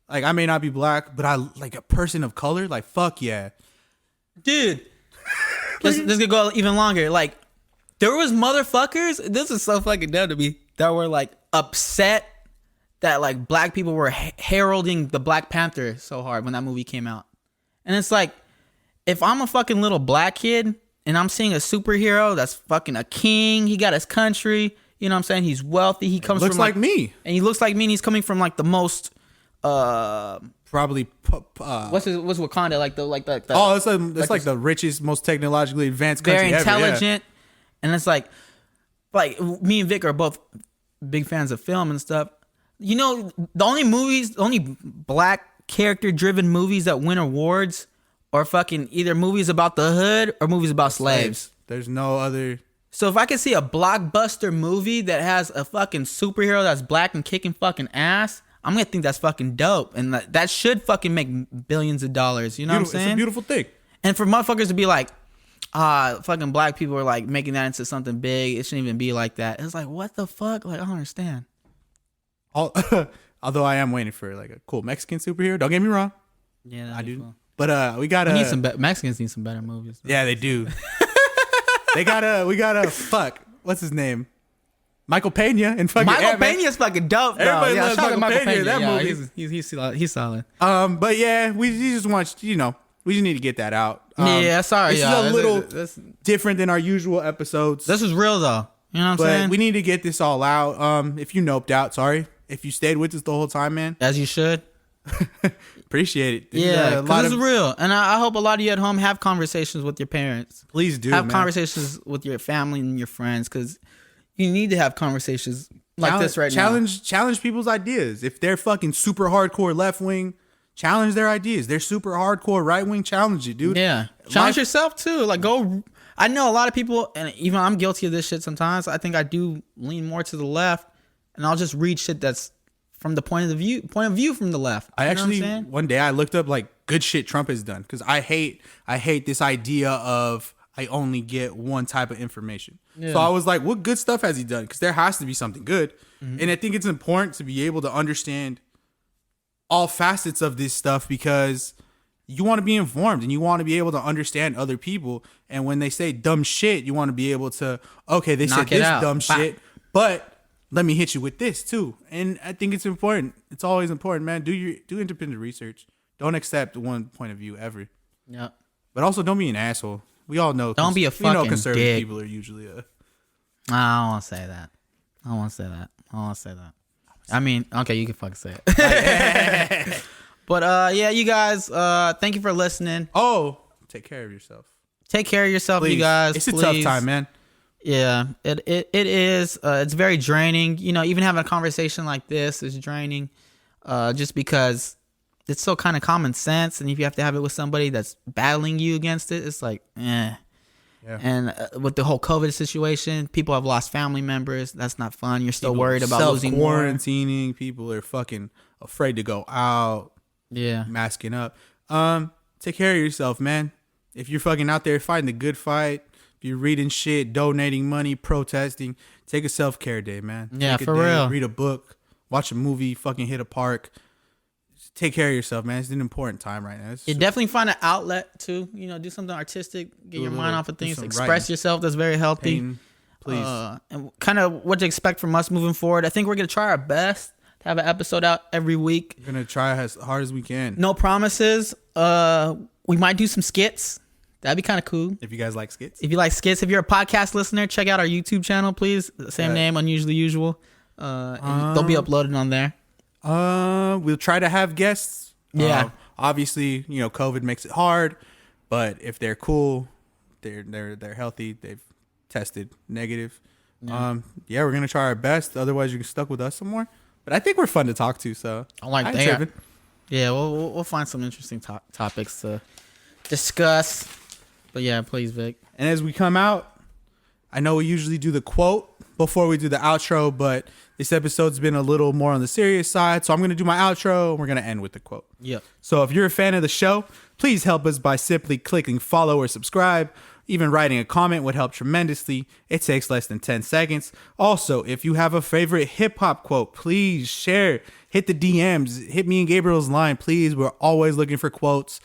like I may not be black, but I like a person of color, like fuck yeah. Dude. This could go even longer. Like, there was motherfuckers, this is so fucking dumb to me, that were like upset that like black people were heralding the Black Panther so hard when that movie came out. And it's like, if I'm a fucking little black kid and I'm seeing a superhero that's fucking a king, he got his country, you know what I'm saying? He's wealthy. He comes looks from like me. And he looks like me, and he's coming from like the most probably what's Wakanda like the it's like the richest, most technologically advanced country very intelligent ever, yeah. And it's like me and Vic are both big fans of film and stuff. You know, the only black character driven movies that win awards are fucking either movies about the hood or movies about slaves. There's no other. So if I could see a blockbuster movie that has a fucking superhero that's black and kicking fucking ass, I'm gonna think that's fucking dope, and that should fucking make billions of dollars. You know what I'm saying? It's a beautiful thing. And for motherfuckers to be like, fucking black people are like making that into something big. It shouldn't even be like that. It's like, what the fuck? Like, I don't understand. Although I am waiting for like a cool Mexican superhero. Don't get me wrong. Yeah, I do. Cool. But we gotta. Mexicans need some better movies. Yeah, they do. We gotta fuck. What's his name? Michael Pena and fucking Michael Pena's fucking dope. Everybody loves Michael Pena. That movie. He's solid. But yeah, we just want we just need to get that out. Yeah, sorry. This is a little different than our usual episodes. This is real though. You know what I'm saying? We need to get this all out. If you noped out, sorry. If you stayed with us the whole time, man. As you should. Appreciate it. Yeah, because this is real. And I hope a lot of you at home have conversations with your parents. Please do. Have conversations with your family and your friends, because you need to have conversations like this right now. Challenge people's ideas. If they're fucking super hardcore left wing, challenge their ideas. They're super hardcore right wing, challenge it, dude. Yeah. Challenge yourself too. Like, go. I know a lot of people, and even I'm guilty of this shit sometimes. I think I do lean more to the left, and I'll just read shit that's from the point of view from the left. One day I looked up like good shit Trump has done, because I hate this idea of I only get one type of information. Yeah. So I was like, what good stuff has he done? Because there has to be something good. Mm-hmm. And I think it's important to be able to understand all facets of this stuff, because you want to be informed and you want to be able to understand other people. And when they say dumb shit, you want to be able to, okay, they said this dumb shit, but let me hit you with this too. And I think it's important. It's always important, man. Do independent research. Don't accept one point of view ever. Yeah. But also don't be an asshole. We all know. Don't be a fucking conservative dick. People are usually I don't want to say that. I mean, okay, you can fucking say it. But yeah, you guys, thank you for listening. Oh, take care of yourself. Take care of yourself, please. You guys. It's a tough time, man. Yeah, it is. It's very draining. You know, even having a conversation like this is draining, just because it's so kind of common sense. And if you have to have it with somebody that's battling you against it, it's like, eh. Yeah. And with the whole COVID situation, people have lost family members. That's not fun. You're still worried about losing more. Quarantining. People are fucking afraid to go out. Yeah. Masking up. Take care of yourself, man. If you're fucking out there fighting the good fight, if you're reading shit, donating money, protesting, take a self-care day, man. Yeah, for real. Read a book, watch a movie, fucking hit a park. Just take care of yourself, man. It's an important time right now. You definitely find an outlet too. You know, do something artistic, get your mind off of things, express yourself. That's very healthy. Pain, please. And kind of what to expect from us moving forward. I think we're going to try our best to have an episode out every week. We're going to try as hard as we can. No promises. We might do some skits. That'd be kind of cool. If you guys like skits. If you like skits, if you're a podcast listener, check out our YouTube channel, please. Same name, Unusually Usual. They'll be uploaded on there. We'll try to have guests. Yeah. Obviously, COVID makes it hard, but if they're cool, they're healthy, they've tested negative. Yeah, we're gonna try our best. Otherwise, you're stuck with us some more. But I think we're fun to talk to. So I like that. Yeah, we'll find some interesting topics to discuss. But yeah, please, Vic. And as we come out, I know we usually do the quote, before we do the outro, but this episode's been a little more on the serious side. So I'm going to do my outro and we're going to end with the quote. Yep. So if you're a fan of the show, please help us by simply clicking follow or subscribe. Even writing a comment would help tremendously. It takes less than 10 seconds. Also, if you have a favorite hip hop quote, please share. Hit the DMs. Hit me and Gabriel's line, please. We're always looking for quotes.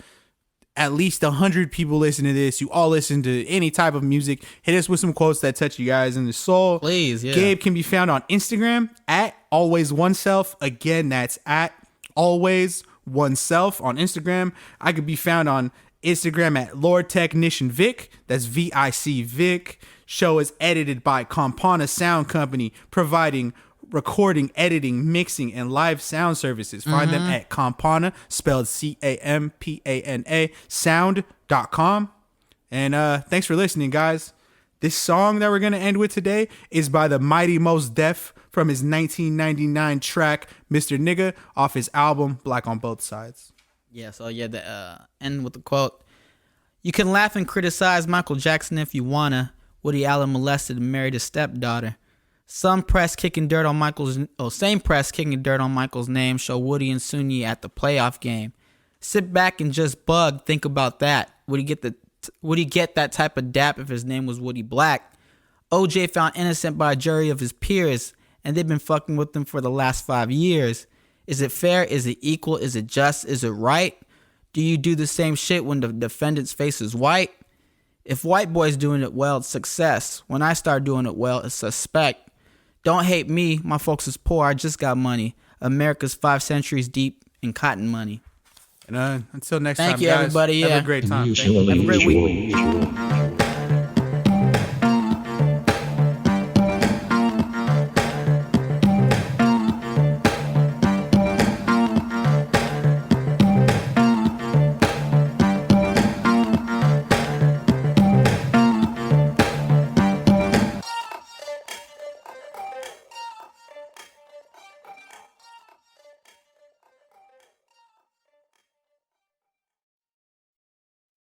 At least 100 people listen to this. You all listen to any type of music. Hit us with some quotes that touch you guys in the soul. Please, yeah. Gabe can be found on Instagram at alwaysoneself. Again, that's at alwaysoneself on Instagram. I could be found on Instagram at Lord Technician Vic. That's VIC Vic. Show is edited by Campana Sound Company, providing recording, editing, mixing, and live sound services. Find them at Campana, spelled Campana, sound.com. And thanks for listening, guys. This song that we're going to end with today is by the Mighty Mos Def from his 1999 track, Mr. Nigga, off his album, Black on Both Sides. Yeah, so yeah, the end with the quote. You can laugh and criticize Michael Jackson if you wanna. Woody Allen molested and married his stepdaughter. Same press kicking dirt on Michael's name show Woody and Sunyi at the playoff game. Sit back and just bug. Think about that. Would he get that type of dap if his name was Woody Black? OJ found innocent by a jury of his peers, and they've been fucking with him for the last 5 years. Is it fair? Is it equal? Is it just? Is it right? Do you do the same shit when the defendant's face is white? If white boy's doing it well, it's success. When I start doing it well, it's suspect. Don't hate me. My folks is poor. I just got money. America's 5 centuries deep in cotton money. And until next Thank time, you, guys, everybody. have Yeah. a great time. Have a great week.